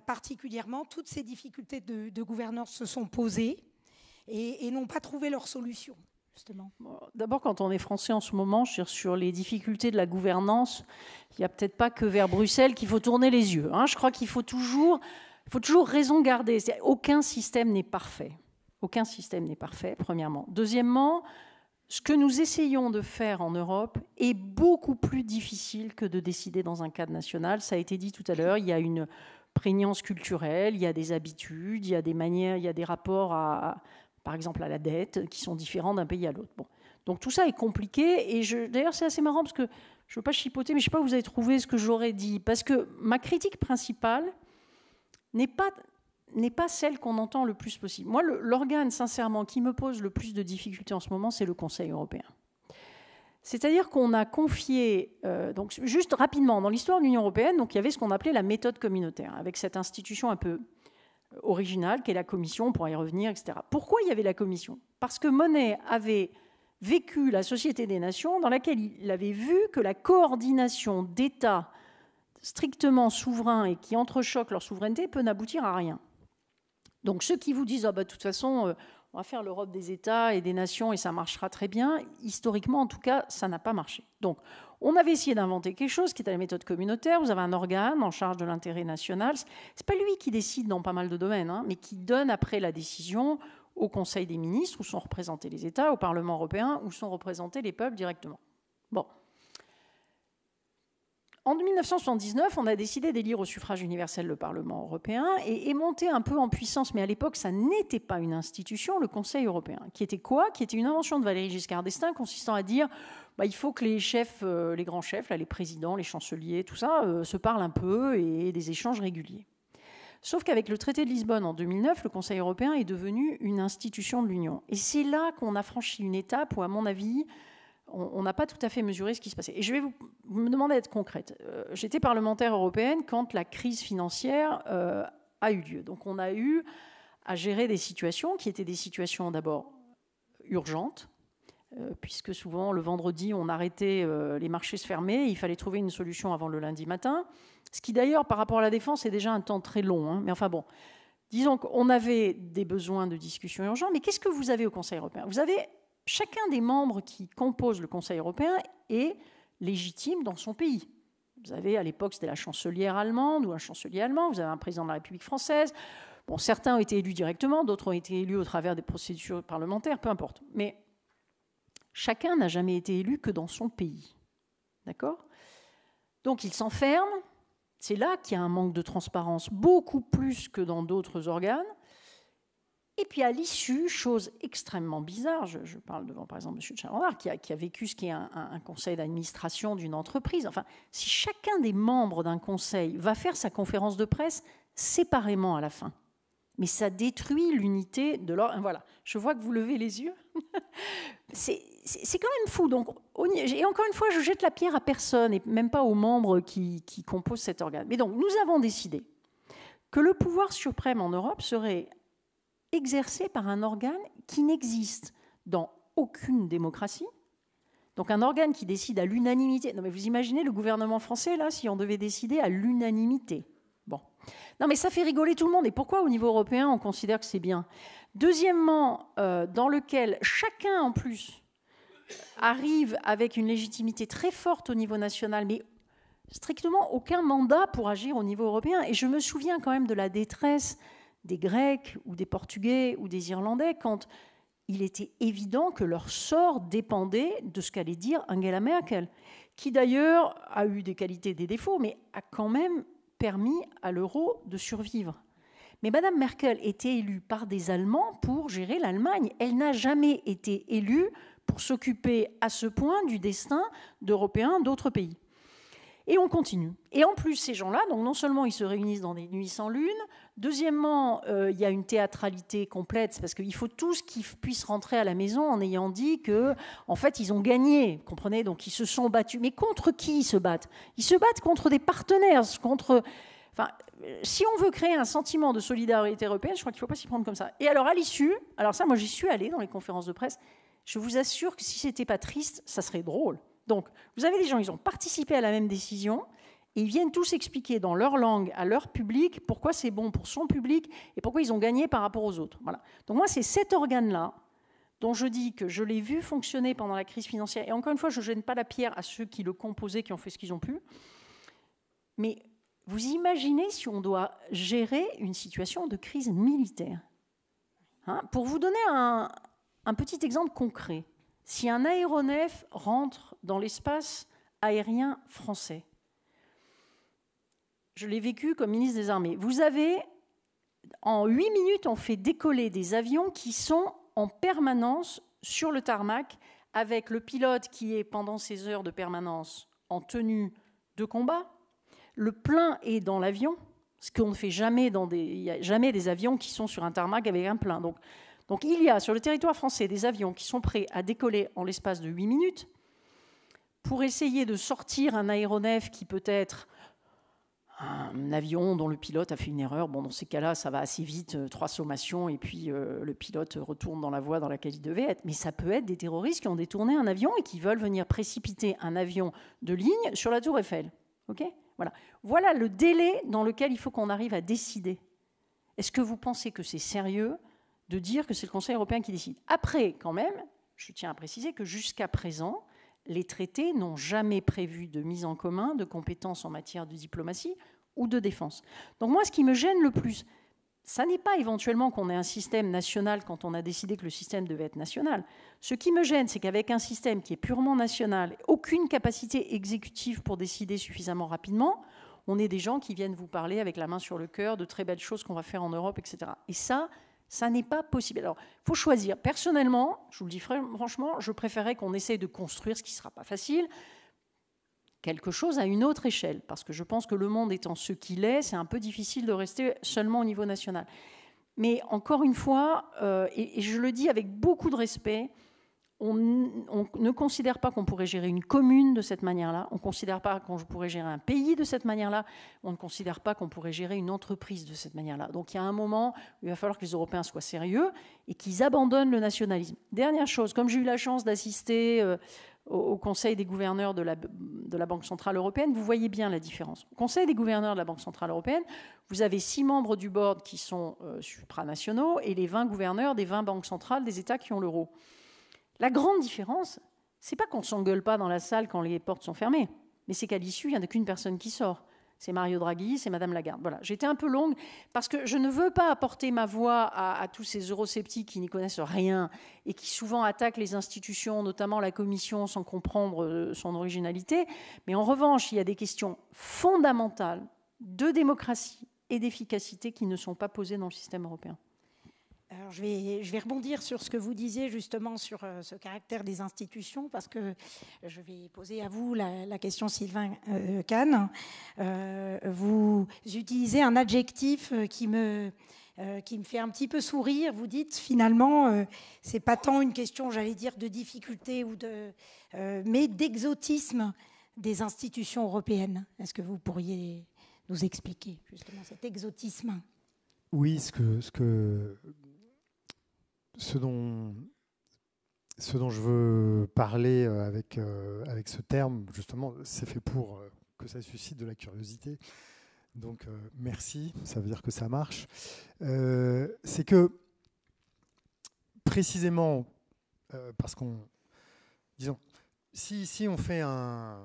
particulièrement toutes ces difficultés de gouvernance se sont posées et n'ont pas trouvé leur solution, justement? D'abord, quand on est français en ce moment, sur les difficultés de la gouvernance, il n'y a peut-être pas que vers Bruxelles qu'il faut tourner les yeux. Je crois qu'il faut toujours raison garder. Aucun système n'est parfait. Aucun système n'est parfait, premièrement. Deuxièmement, ce que nous essayons de faire en Europe est beaucoup plus difficile que de décider dans un cadre national. Ça a été dit tout à l'heure, il y a une prégnance culturelle, il y a des habitudes, il y a des manières, il y a des rapports, par exemple, à la dette qui sont différents d'un pays à l'autre. Bon. Donc tout ça est compliqué. Et d'ailleurs, c'est assez marrant parce que je ne veux pas chipoter, mais je ne sais pas où vous avez trouvé ce que j'aurais dit. Parce que ma critique principale n'est pas celle qu'on entend le plus possible. Moi, l'organe, sincèrement, qui me pose le plus de difficultés en ce moment, c'est le Conseil européen. C'est-à-dire qu'on a confié, donc juste rapidement, dans l'histoire de l'Union européenne, donc il y avait ce qu'on appelait la méthode communautaire, avec cette institution un peu originale qu'est la Commission, on pourra y revenir, etc. Pourquoi il y avait la Commission? Parce que Monnet avait vécu la Société des Nations, dans laquelle il avait vu que la coordination d'États strictement souverain et qui entrechoquent leur souveraineté peut n'aboutir à rien. Donc ceux qui vous disent « de toute façon, on va faire l'Europe des États et des nations et ça marchera très bien », historiquement, en tout cas, ça n'a pas marché. Donc, on avait essayé d'inventer quelque chose qui était la méthode communautaire. Vous avez un organe en charge de l'intérêt national. Ce n'est pas lui qui décide dans pas mal de domaines, hein, mais qui donne après la décision au Conseil des ministres, où sont représentés les États, au Parlement européen, où sont représentés les peuples directement. Bon. En 1979, on a décidé d'élire au suffrage universel le Parlement européen et monter un peu en puissance, mais à l'époque, ça n'était pas une institution, le Conseil européen. Qui était quoi? Qui était une invention de Valéry Giscard d'Estaing consistant à dire il faut que les chefs, les grands chefs, là, les présidents, les chanceliers, tout ça, se parlent un peu et des échanges réguliers. Sauf qu'avec le traité de Lisbonne en 2009, le Conseil européen est devenu une institution de l'Union. Et c'est là qu'on a franchi une étape où, à mon avis, on n'a pas tout à fait mesuré ce qui se passait. Et je vais vous me demander d'être concrète. J'étais parlementaire européenne quand la crise financière a eu lieu. Donc on a eu à gérer des situations qui étaient des situations d'abord urgentes, puisque souvent le vendredi on arrêtait, les marchés se fermaient, il fallait trouver une solution avant le lundi matin, ce qui d'ailleurs par rapport à la défense est déjà un temps très long, hein. Mais enfin bon, disons qu'on avait des besoins de discussion urgents, mais qu'est-ce que vous avez au Conseil européen? Vous avez chacun des membres qui composent le Conseil européen est légitime dans son pays. Vous avez, à l'époque, c'était la chancelière allemande ou un chancelier allemand, vous avez un président de la République française. Bon, certains ont été élus directement, d'autres ont été élus au travers des procédures parlementaires, peu importe. Mais chacun n'a jamais été élu que dans son pays. D'accord? Donc, il s'enferme. C'est là qu'il y a un manque de transparence, beaucoup plus que dans d'autres organes. Et puis à l'issue, chose extrêmement bizarre, je parle devant par exemple M. Chalandard, qui a vécu ce qui est un conseil d'administration d'une entreprise. Enfin, si chacun des membres d'un conseil va faire sa conférence de presse séparément à la fin, mais ça détruit l'unité de l'ordre. Voilà, je vois que vous levez les yeux. C'est quand même fou. Donc, et encore une fois, je jette la pierre à personne, et même pas aux membres qui composent cet organe. Mais donc, nous avons décidé que le pouvoir suprême en Europe serait exercé par un organe qui n'existe dans aucune démocratie. Donc un organe qui décide à l'unanimité. Non mais vous imaginez le gouvernement français, là, si on devait décider à l'unanimité. Bon. Non mais ça fait rigoler tout le monde. Et pourquoi au niveau européen, on considère que c'est bien? Deuxièmement, dans lequel chacun, en plus, arrive avec une légitimité très forte au niveau national, mais strictement aucun mandat pour agir au niveau européen. Et je me souviens quand même de la détresse des Grecs ou des Portugais ou des Irlandais quand il était évident que leur sort dépendait de ce qu'allait dire Angela Merkel, qui d'ailleurs a eu des qualités et des défauts, mais a quand même permis à l'euro de survivre. Mais Mme Merkel était élue par des Allemands pour gérer l'Allemagne. Elle n'a jamais été élue pour s'occuper à ce point du destin d'Européens d'autres pays. Et on continue. Et en plus, ces gens-là, donc non seulement ils se réunissent dans des nuits sans lune, deuxièmement, il y a une théâtralité complète, parce qu'il faut tous qu'ils puissent rentrer à la maison en ayant dit que, en fait, ils ont gagné, vous comprenez? Donc ils se sont battus. Mais contre qui ils se battent? Ils se battent contre des partenaires, contre... Enfin, si on veut créer un sentiment de solidarité européenne, je crois qu'il ne faut pas s'y prendre comme ça. Et alors, à l'issue, alors ça, moi, j'y suis allée dans les conférences de presse, je vous assure que si ce n'était pas triste, ça serait drôle. Donc, vous avez des gens, ils ont participé à la même décision et ils viennent tous expliquer dans leur langue, à leur public, pourquoi c'est bon pour son public et pourquoi ils ont gagné par rapport aux autres. Voilà. Donc moi, c'est cet organe-là dont je dis que je l'ai vu fonctionner pendant la crise financière. Et encore une fois, je ne jette pas la pierre à ceux qui le composaient, qui ont fait ce qu'ils ont pu. Mais vous imaginez si on doit gérer une situation de crise militaire, hein? Pour vous donner un petit exemple concret. Si un aéronef rentre dans l'espace aérien français, je l'ai vécu comme ministre des Armées, vous avez, en 8 minutes, on fait décoller des avions qui sont en permanence sur le tarmac, avec le pilote qui est, pendant ces heures de permanence, en tenue de combat. Le plein est dans l'avion, ce qu'on ne fait jamais il n'y a jamais des avions qui sont sur un tarmac avec un plein. Donc il y a sur le territoire français des avions qui sont prêts à décoller en l'espace de 8 minutes pour essayer de sortir un aéronef qui peut être un avion dont le pilote a fait une erreur. Bon, dans ces cas-là, ça va assez vite, 3 sommations, et puis le pilote retourne dans la voie dans laquelle il devait être. Mais ça peut être des terroristes qui ont détourné un avion et qui veulent venir précipiter un avion de ligne sur la tour Eiffel. Okay ? Voilà le délai dans lequel il faut qu'on arrive à décider. Est-ce que vous pensez que c'est sérieux de dire que c'est le Conseil européen qui décide? Après, quand même, je tiens à préciser que jusqu'à présent, les traités n'ont jamais prévu de mise en commun de compétences en matière de diplomatie ou de défense. Donc moi, ce qui me gêne le plus, ça n'est pas éventuellement qu'on ait un système national quand on a décidé que le système devait être national. Ce qui me gêne, c'est qu'avec un système qui est purement national, aucune capacité exécutive pour décider suffisamment rapidement, on ait des gens qui viennent vous parler avec la main sur le cœur de très belles choses qu'on va faire en Europe, etc. Et ça n'est pas possible. Alors, il faut choisir. Personnellement, je vous le dis franchement, je préférerais qu'on essaye de construire, ce qui ne sera pas facile, quelque chose à une autre échelle, parce que je pense que le monde étant ce qu'il est, c'est un peu difficile de rester seulement au niveau national. Mais encore une fois, et je le dis avec beaucoup de respect, on ne considère pas qu'on pourrait gérer une commune de cette manière-là, on ne considère pas qu'on pourrait gérer un pays de cette manière-là, on ne considère pas qu'on pourrait gérer une entreprise de cette manière-là. Donc il y a un moment où il va falloir que les Européens soient sérieux et qu'ils abandonnent le nationalisme. Dernière chose, comme j'ai eu la chance d'assister au Conseil des gouverneurs de la Banque centrale européenne, vous voyez bien la différence. Au Conseil des gouverneurs de la Banque centrale européenne, vous avez 6 membres du board qui sont supranationaux et les 20 gouverneurs des 20 banques centrales des États qui ont l'euro. La grande différence, c'est pas qu'on ne s'engueule pas dans la salle quand les portes sont fermées, mais c'est qu'à l'issue, il n'y en a qu'une personne qui sort. C'est Mario Draghi, c'est Madame Lagarde. Voilà, j'étais un peu longue parce que je ne veux pas apporter ma voix à tous ces eurosceptiques qui n'y connaissent rien et qui souvent attaquent les institutions, notamment la Commission, sans comprendre son originalité. Mais en revanche, il y a des questions fondamentales de démocratie et d'efficacité qui ne sont pas posées dans le système européen. Alors, je vais rebondir sur ce que vous disiez justement sur ce caractère des institutions, parce que je vais poser à vous la question, Sylvain Kahn. Vous utilisez un adjectif qui me fait un petit peu sourire. Vous dites finalement, c'est pas tant une question, j'allais dire, de difficulté mais d'exotisme des institutions européennes. Est-ce que vous pourriez nous expliquer justement cet exotisme? Oui, ce dont je veux parler avec ce terme, justement, c'est fait pour que ça suscite de la curiosité. Donc, merci, ça veut dire que ça marche. C'est que, précisément, parce disons, si on fait un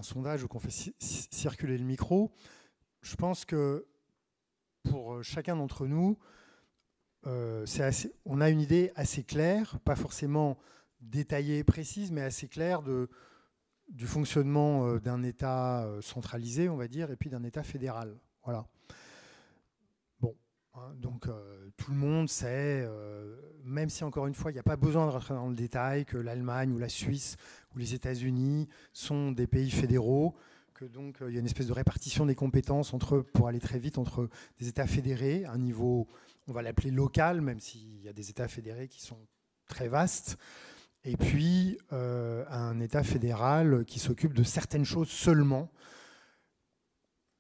sondage ou qu'on fait circuler le micro, je pense que pour chacun d'entre nous, on a une idée assez claire, pas forcément détaillée et précise, mais assez claire du fonctionnement d'un État centralisé, on va dire, et puis d'un État fédéral. Voilà. Bon, hein, donc tout le monde sait, même si encore une fois, il n'y a pas besoin de rentrer dans le détail, que l'Allemagne ou la Suisse ou les États-Unis sont des pays fédéraux, que donc il y a une espèce de répartition des compétences pour aller très vite entre des États fédérés, un niveau, on va l'appeler local, même s'il y a des États fédérés qui sont très vastes, et puis un État fédéral qui s'occupe de certaines choses seulement,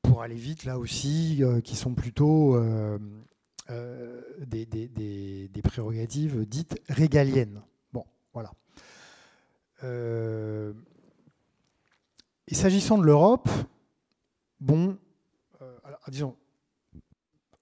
pour aller vite là aussi, qui sont plutôt des prérogatives dites régaliennes. Bon, voilà. Et s'agissant de l'Europe, bon, alors, disons,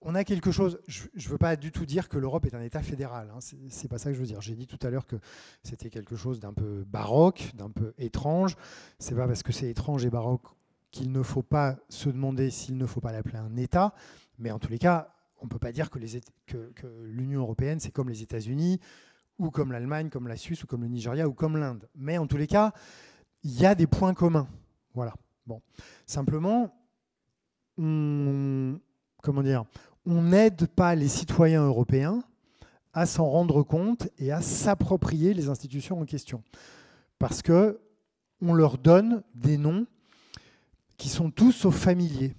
on a quelque chose, je ne veux pas du tout dire que l'Europe est un État fédéral, hein, c'est pas ça que je veux dire. J'ai dit tout à l'heure que c'était quelque chose d'un peu baroque, d'un peu étrange. C'est pas parce que c'est étrange et baroque qu'il ne faut pas se demander s'il ne faut pas l'appeler un État, mais en tous les cas, on ne peut pas dire que l'Union européenne, c'est comme les États-Unis, ou comme l'Allemagne, comme la Suisse, ou comme le Nigeria, ou comme l'Inde. Mais en tous les cas, il y a des points communs. Voilà. Bon. Simplement, on n'aide pas les citoyens européens à s'en rendre compte et à s'approprier les institutions en question. Parce qu'on leur donne des noms qui sont tous sauf familiers.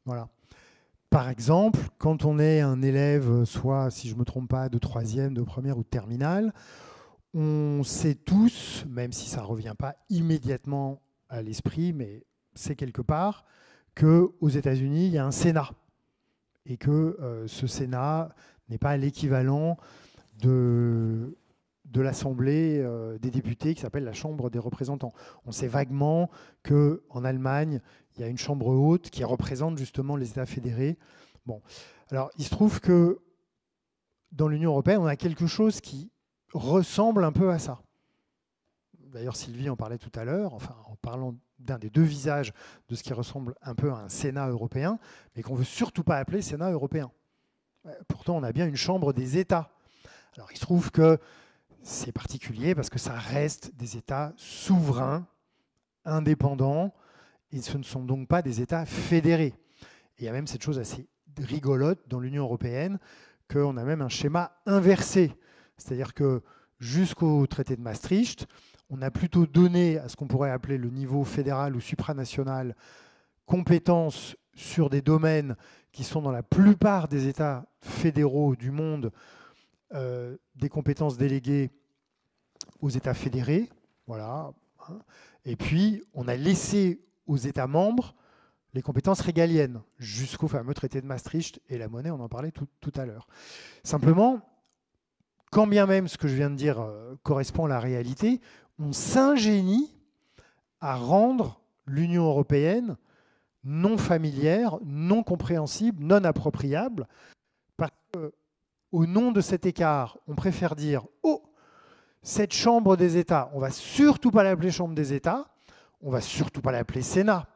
Voilà. Par exemple, quand on est un élève, soit, si je ne me trompe pas, de troisième, de première ou de terminale, on sait tous, même si ça ne revient pas immédiatement à l'esprit, mais c'est quelque part, qu'aux États-Unis, il y a un Sénat. Et que ce Sénat n'est pas l'équivalent de de l'Assemblée des députés qui s'appelle la Chambre des représentants. On sait vaguement qu'en Allemagne, il y a une chambre haute qui représente justement les États fédérés. Bon. Alors, il se trouve que dans l'Union européenne, on a quelque chose qui ressemble un peu à ça. D'ailleurs, Sylvie en parlait tout à l'heure, enfin, en parlant d'un des deux visages de ce qui ressemble un peu à un Sénat européen, mais qu'on ne veut surtout pas appeler Sénat européen. Pourtant, on a bien une chambre des États. Alors, il se trouve que c'est particulier parce que ça reste des États souverains, indépendants, et ce ne sont donc pas des États fédérés. Et il y a même cette chose assez rigolote dans l'Union européenne, qu'on a même un schéma inversé. C'est-à-dire que jusqu'au traité de Maastricht, on a plutôt donné à ce qu'on pourrait appeler le niveau fédéral ou supranational compétences sur des domaines qui sont dans la plupart des États fédéraux du monde, des compétences déléguées aux États fédérés. Voilà. Et puis, on a laissé aux États membres les compétences régaliennes, jusqu'au fameux traité de Maastricht et la monnaie, on en parlait tout à l'heure. Simplement, quand bien même ce que je viens de dire correspond à la réalité, on s'ingénie à rendre l'Union européenne non familière, non compréhensible, non appropriable, parce qu'au nom de cet écart, on préfère dire « Oh, cette Chambre des États, on ne va surtout pas l'appeler Chambre des États, on ne va surtout pas l'appeler Sénat,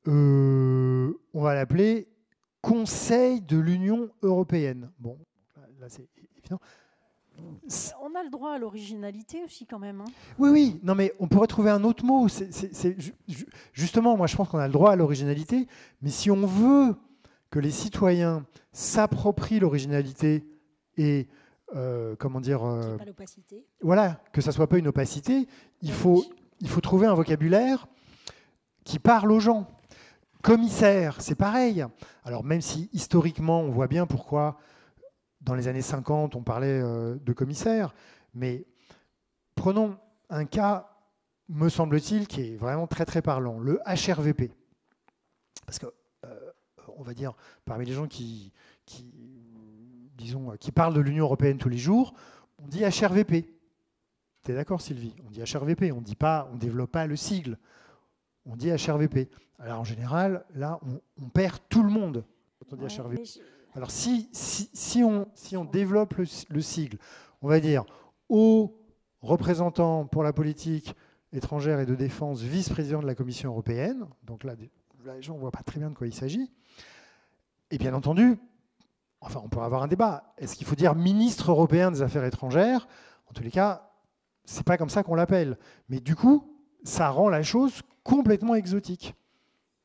on va l'appeler Conseil de l'Union européenne ». Bon, là c'est évident. On a le droit à l'originalité aussi quand même. Hein. Oui, non mais on pourrait trouver un autre mot. Justement, moi je pense qu'on a le droit à l'originalité, mais si on veut que les citoyens s'approprient l'originalité et comment dire, pas l'opacité. Voilà, que ça soit pas une opacité, il faut trouver un vocabulaire qui parle aux gens. Commissaire, c'est pareil. Alors même si historiquement on voit bien pourquoi dans les années 50 on parlait de commissaire, mais prenons un cas, me semble-t-il, qui est vraiment très très parlant, le HRVP. Parce que on va dire parmi les gens qui parlent de l'Union européenne tous les jours, on dit HRVP. Tu es d'accord, Sylvie? On dit HRVP, on ne développe pas le sigle. On dit HRVP. Alors en général, là, on perd tout le monde quand on dit HRVP. Alors si on développe le sigle, on va dire haut représentant pour la politique étrangère et de défense, vice-président de la Commission européenne, donc là, les gens ne voient pas très bien de quoi il s'agit. Et bien entendu, enfin, on pourrait avoir un débat. Est-ce qu'il faut dire ministre européen des Affaires étrangères? En tous les cas, ce n'est pas comme ça qu'on l'appelle. Mais du coup, ça rend la chose complètement exotique.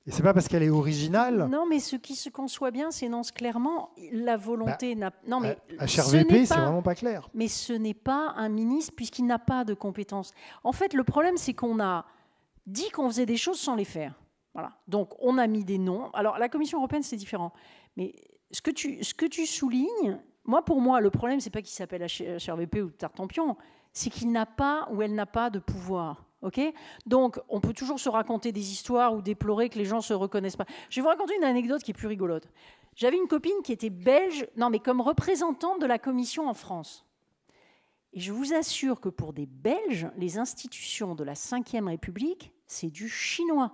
Et ce n'est pas parce qu'elle est originale. Non, mais ce qui se conçoit bien s'énonce clairement. La volonté n'a. Non, mais HRVP, c'est vraiment pas clair. Mais ce n'est pas un ministre puisqu'il n'a pas de compétences. En fait, le problème, c'est qu'on a dit qu'on faisait des choses sans les faire. Voilà. Donc, on a mis des noms. Alors, la Commission européenne, c'est différent. Mais ce que tu soulignes, pour moi, le problème, c'est pas qu'il s'appelle HRVP ou Tartampion, c'est qu'il n'a pas ou elle n'a pas de pouvoir. Okay, donc, on peut toujours se raconter des histoires ou déplorer que les gens ne se reconnaissent pas. Je vais vous raconter une anecdote qui est plus rigolote. J'avais une copine qui était belge, mais comme représentante de la Commission en France. Et je vous assure que pour des Belges, les institutions de la Ve République, c'est du chinois.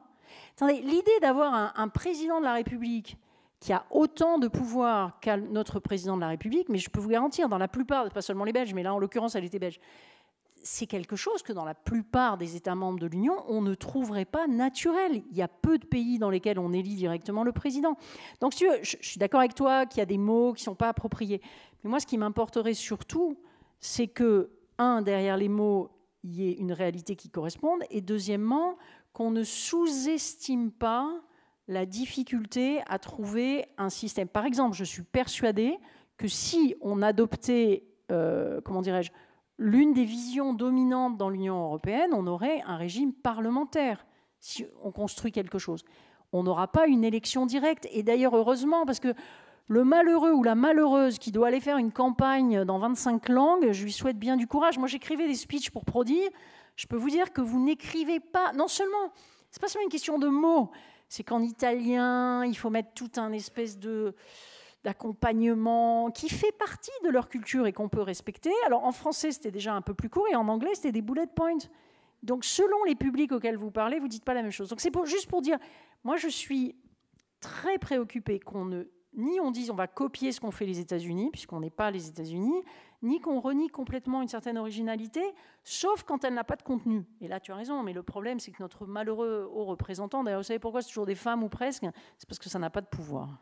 Attendez, l'idée d'avoir un président de la République qui a autant de pouvoir qu'à notre président de la République, mais je peux vous garantir, dans la plupart, pas seulement les Belges, mais là, en l'occurrence, elle était belge, c'est quelque chose que dans la plupart des États membres de l'Union, on ne trouverait pas naturel. Il y a peu de pays dans lesquels on élit directement le président. Donc, si tu veux, je suis d'accord avec toi qu'il y a des mots qui ne sont pas appropriés. Mais moi, ce qui m'importerait surtout, c'est que, derrière les mots, il y ait une réalité qui corresponde, et deuxièmement, qu'on ne sous-estime pas la difficulté à trouver un système. Par exemple, je suis persuadée que si on adoptait, l'une des visions dominantes dans l'Union européenne, on aurait un régime parlementaire si on construit quelque chose. On n'aura pas une élection directe. Et d'ailleurs, heureusement, parce que le malheureux ou la malheureuse qui doit aller faire une campagne dans 25 langues, je lui souhaite bien du courage. Moi, j'écrivais des speeches pour Prodi. Je peux vous dire que vous n'écrivez pas... Non seulement, c'est pas seulement une question de mots, c'est qu'en italien, il faut mettre tout un espèce de d'accompagnement qui fait partie de leur culture et qu'on peut respecter. Alors en français, c'était déjà un peu plus court et en anglais, c'était des bullet points. Donc selon les publics auxquels vous parlez, vous ne dites pas la même chose. Donc c'est juste pour dire, moi je suis très préoccupée ni on dise on va copier ce qu'ont fait les États-Unis, puisqu'on n'est pas les États-Unis, ni qu'on renie complètement une certaine originalité, sauf quand elle n'a pas de contenu. Et là, tu as raison, mais le problème, c'est que notre malheureux haut représentant, d'ailleurs, vous savez pourquoi c'est toujours des femmes ou presque? C'est parce que ça n'a pas de pouvoir.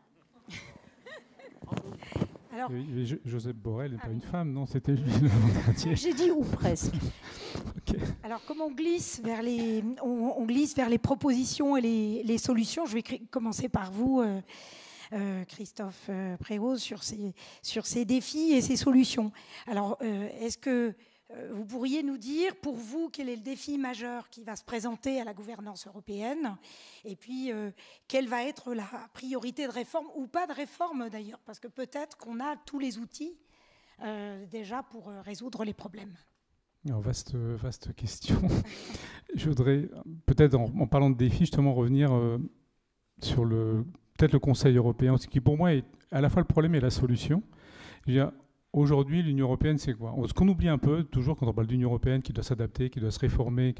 Alors, Joseph Borrell n'est pas une femme, non? C'était lui le J'ai dit ou presque. Okay. Alors, comme on glisse vers les propositions et les solutions, je vais commencer par vous, Christophe Prévost, sur ces défis et ces solutions. Alors, est-ce que vous pourriez nous dire, pour vous, quel est le défi majeur qui va se présenter à la gouvernance européenne? Et puis, quelle va être la priorité de réforme, ou pas de réforme d'ailleurs? Parce que peut-être qu'on a tous les outils déjà pour résoudre les problèmes. Alors, vaste question. Je voudrais, peut-être en parlant de défis, justement revenir sur peut-être le Conseil européen, ce qui pour moi est à la fois le problème et la solution. Aujourd'hui, l'Union européenne, c'est quoi? Ce qu'on oublie un peu, toujours quand on parle d'Union européenne qui doit s'adapter, qui doit se réformer,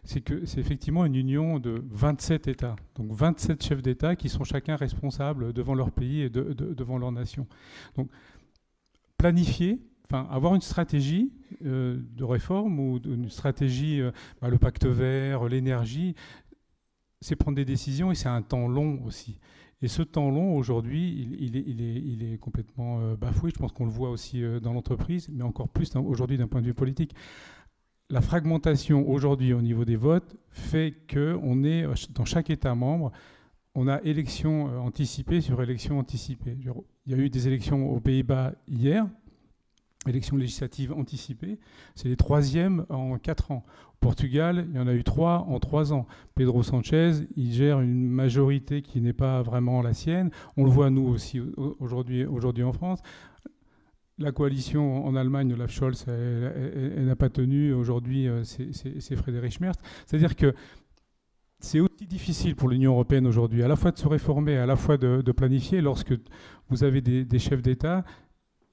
c'est que c'est effectivement une union de 27 États. Donc 27 chefs d'État qui sont chacun responsables devant leur pays et devant leur nation. Donc planifier, avoir une stratégie de réforme ou une stratégie, le pacte vert, l'énergie, c'est prendre des décisions et c'est un temps long aussi. Et ce temps long, aujourd'hui, il est complètement bafoué. Je pense qu'on le voit aussi dans l'entreprise, mais encore plus aujourd'hui d'un point de vue politique. La fragmentation aujourd'hui au niveau des votes fait qu'on est, dans chaque État membre, on a élection anticipée sur élection anticipée. Il y a eu des élections aux Pays-Bas hier, élections législatives anticipées. C'est les 3e en 4 ans. Au Portugal, il y en a eu 3 en 3 ans. Pedro Sanchez, il gère une majorité qui n'est pas vraiment la sienne. On le voit nous aussi aujourd'hui en France. La coalition en Allemagne, Olaf Scholz, elle n'a pas tenu. Aujourd'hui, c'est Friedrich Merz. C'est-à-dire que c'est aussi difficile pour l'Union européenne aujourd'hui, à la fois de se réformer, à la fois de planifier, lorsque vous avez des chefs d'État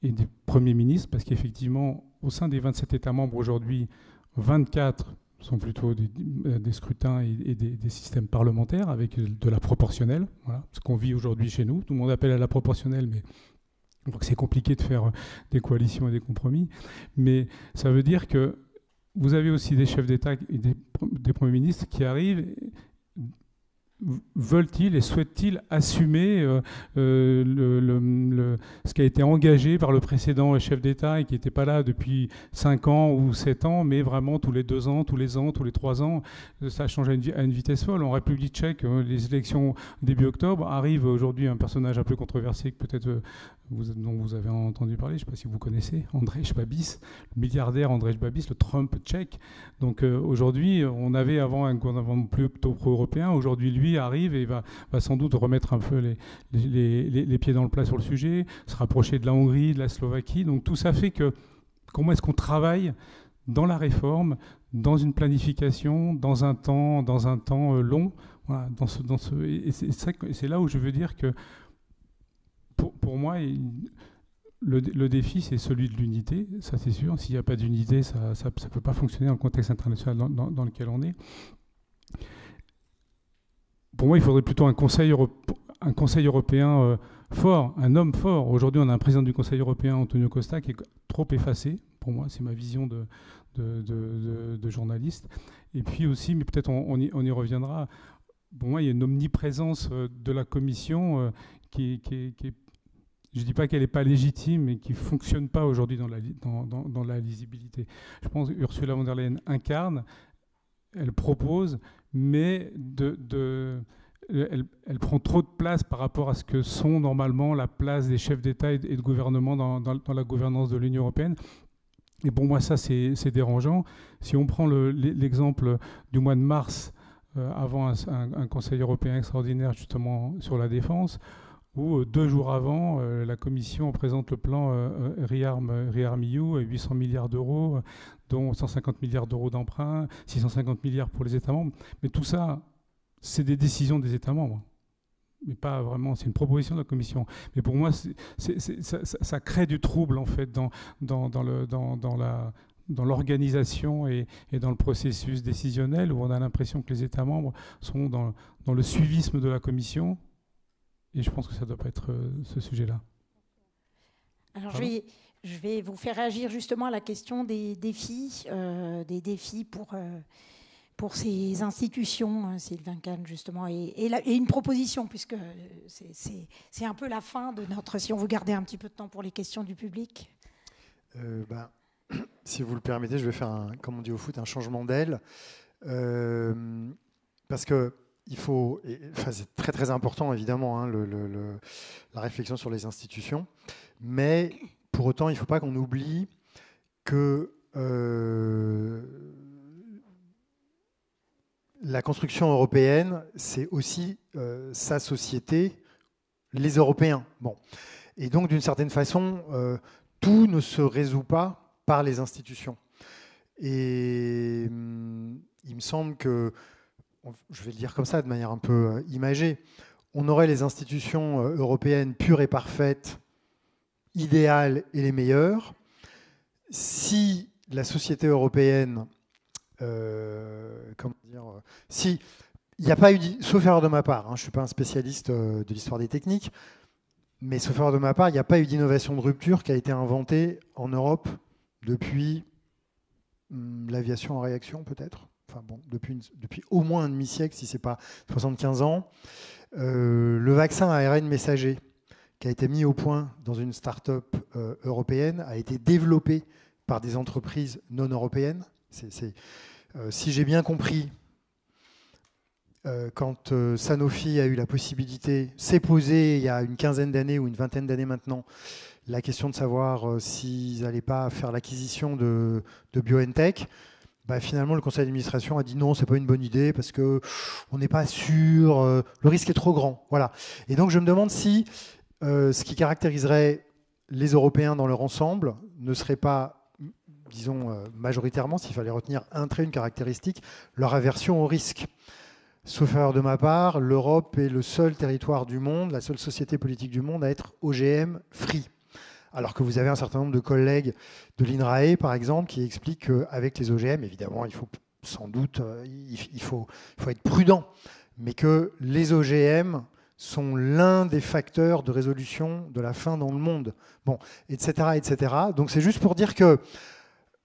et des premiers ministres, parce qu'effectivement, au sein des 27 États membres aujourd'hui, 24 sont plutôt des scrutins et des systèmes parlementaires avec de la proportionnelle. Voilà, ce qu'on vit aujourd'hui chez nous. Tout le monde appelle à la proportionnelle, mais donc c'est compliqué de faire des coalitions et des compromis. Mais ça veut dire que vous avez aussi des chefs d'État et des premiers ministres qui arrivent. Veulent-ils et souhaitent-ils assumer ce qui a été engagé par le précédent chef d'État et qui n'était pas là depuis 5 ans ou 7 ans, mais vraiment tous les 2 ans, tous les ans, tous les 3 ans, ça change à une vitesse folle. En République tchèque, les élections début octobre, arrive aujourd'hui un personnage un peu controversé que peut-être dont vous avez entendu parler, je ne sais pas si vous connaissez, Andrej Babis, le milliardaire Andrej Babis, le Trump tchèque. Donc aujourd'hui, on avait avant un gouvernement plutôt pro-européen, aujourd'hui lui arrive et va sans doute remettre un peu les pieds dans le plat sur le sujet, se rapprocher de la Hongrie, de la Slovaquie. Donc tout ça fait que comment est-ce qu'on travaille dans la réforme, dans une planification, dans un temps long. Voilà, et c'est là où je veux dire que pour moi, le défi, c'est celui de l'unité, ça c'est sûr. S'il n'y a pas d'unité, ça ne peut pas fonctionner dans le contexte international dans lequel on est. Pour moi, il faudrait plutôt un Conseil européen fort, un homme fort. Aujourd'hui, on a un président du Conseil européen, Antonio Costa, qui est trop effacé. Pour moi, c'est ma vision de journaliste. Et puis aussi, mais peut-être on y reviendra, pour moi, il y a une omniprésence de la Commission qui est je ne dis pas qu'elle n'est pas légitime, mais qui ne fonctionne pas aujourd'hui dans la lisibilité. Je pense qu'Ursula von der Leyen incarne, elle propose, mais elle prend trop de place par rapport à ce que sont normalement la place des chefs d'État et de gouvernement dans la gouvernance de l'Union européenne. Et pour moi, ça, c'est dérangeant. Si on prend l'exemple du mois de mars, avant un Conseil européen extraordinaire justement sur la défense, où 2 jours avant, la Commission présente le plan ReArmEU, 800 milliards d'euros, dont 150 milliards d'euros d'emprunt, 650 milliards pour les États membres. Mais tout ça, c'est des décisions des États membres. mais pas vraiment, c'est une proposition de la Commission. Mais pour moi, ça crée du trouble, en fait, dans l'organisation et dans le processus décisionnel, où on a l'impression que les États membres sont dans le suivisme de la Commission. Et je pense que ça ne doit pas être ce sujet-là. Alors, je vais vous faire réagir justement à la question des défis pour ces institutions, Sylvain Kahn, justement, et une proposition, puisque c'est un peu la fin de notre... Si on veut garder un petit peu de temps pour les questions du public. Si vous le permettez, je vais faire, comme on dit au foot, un changement d'aile. Parce que c'est très très important, évidemment, hein, la réflexion sur les institutions. Mais pour autant, il ne faut pas qu'on oublie que la construction européenne, c'est aussi sa société, les Européens. Bon. Et donc, d'une certaine façon, tout ne se résout pas par les institutions. Et il me semble que, je vais le dire comme ça, de manière un peu imagée, on aurait les institutions européennes pures et parfaites, idéales et les meilleures, si la société européenne, si il n'y a pas eu, sauf erreur de ma part, hein, je ne suis pas un spécialiste de l'histoire des techniques, mais sauf erreur de ma part, il n'y a pas eu d'innovation de rupture qui a été inventée en Europe depuis l'aviation en réaction, peut-être. Enfin bon, depuis au moins un demi-siècle, si ce n'est pas 75 ans. Le vaccin ARN messager, qui a été mis au point dans une start-up européenne, a été développé par des entreprises non européennes. Si j'ai bien compris, quand Sanofi a eu la possibilité, s'est posé il y a une quinzaine d'années ou une vingtaine d'années maintenant, la question de savoir s'ils n'allaient pas faire l'acquisition de BioNTech, finalement le conseil d'administration a dit non, c'est pas une bonne idée parce qu'on n'est pas sûr, le risque est trop grand. Voilà. Et donc je me demande si ce qui caractériserait les Européens dans leur ensemble ne serait pas, disons majoritairement, s'il fallait retenir un trait, une caractéristique, leur aversion au risque. Sauf erreur de ma part, l'Europe est le seul territoire du monde, la seule société politique du monde à être OGM free. Alors que vous avez un certain nombre de collègues de l'INRAE, par exemple, qui expliquent qu'avec les OGM, évidemment, il faut sans doute il faut être prudent, mais que les OGM sont l'un des facteurs de résolution de la faim dans le monde, bon, etc., etc. Donc c'est juste pour dire que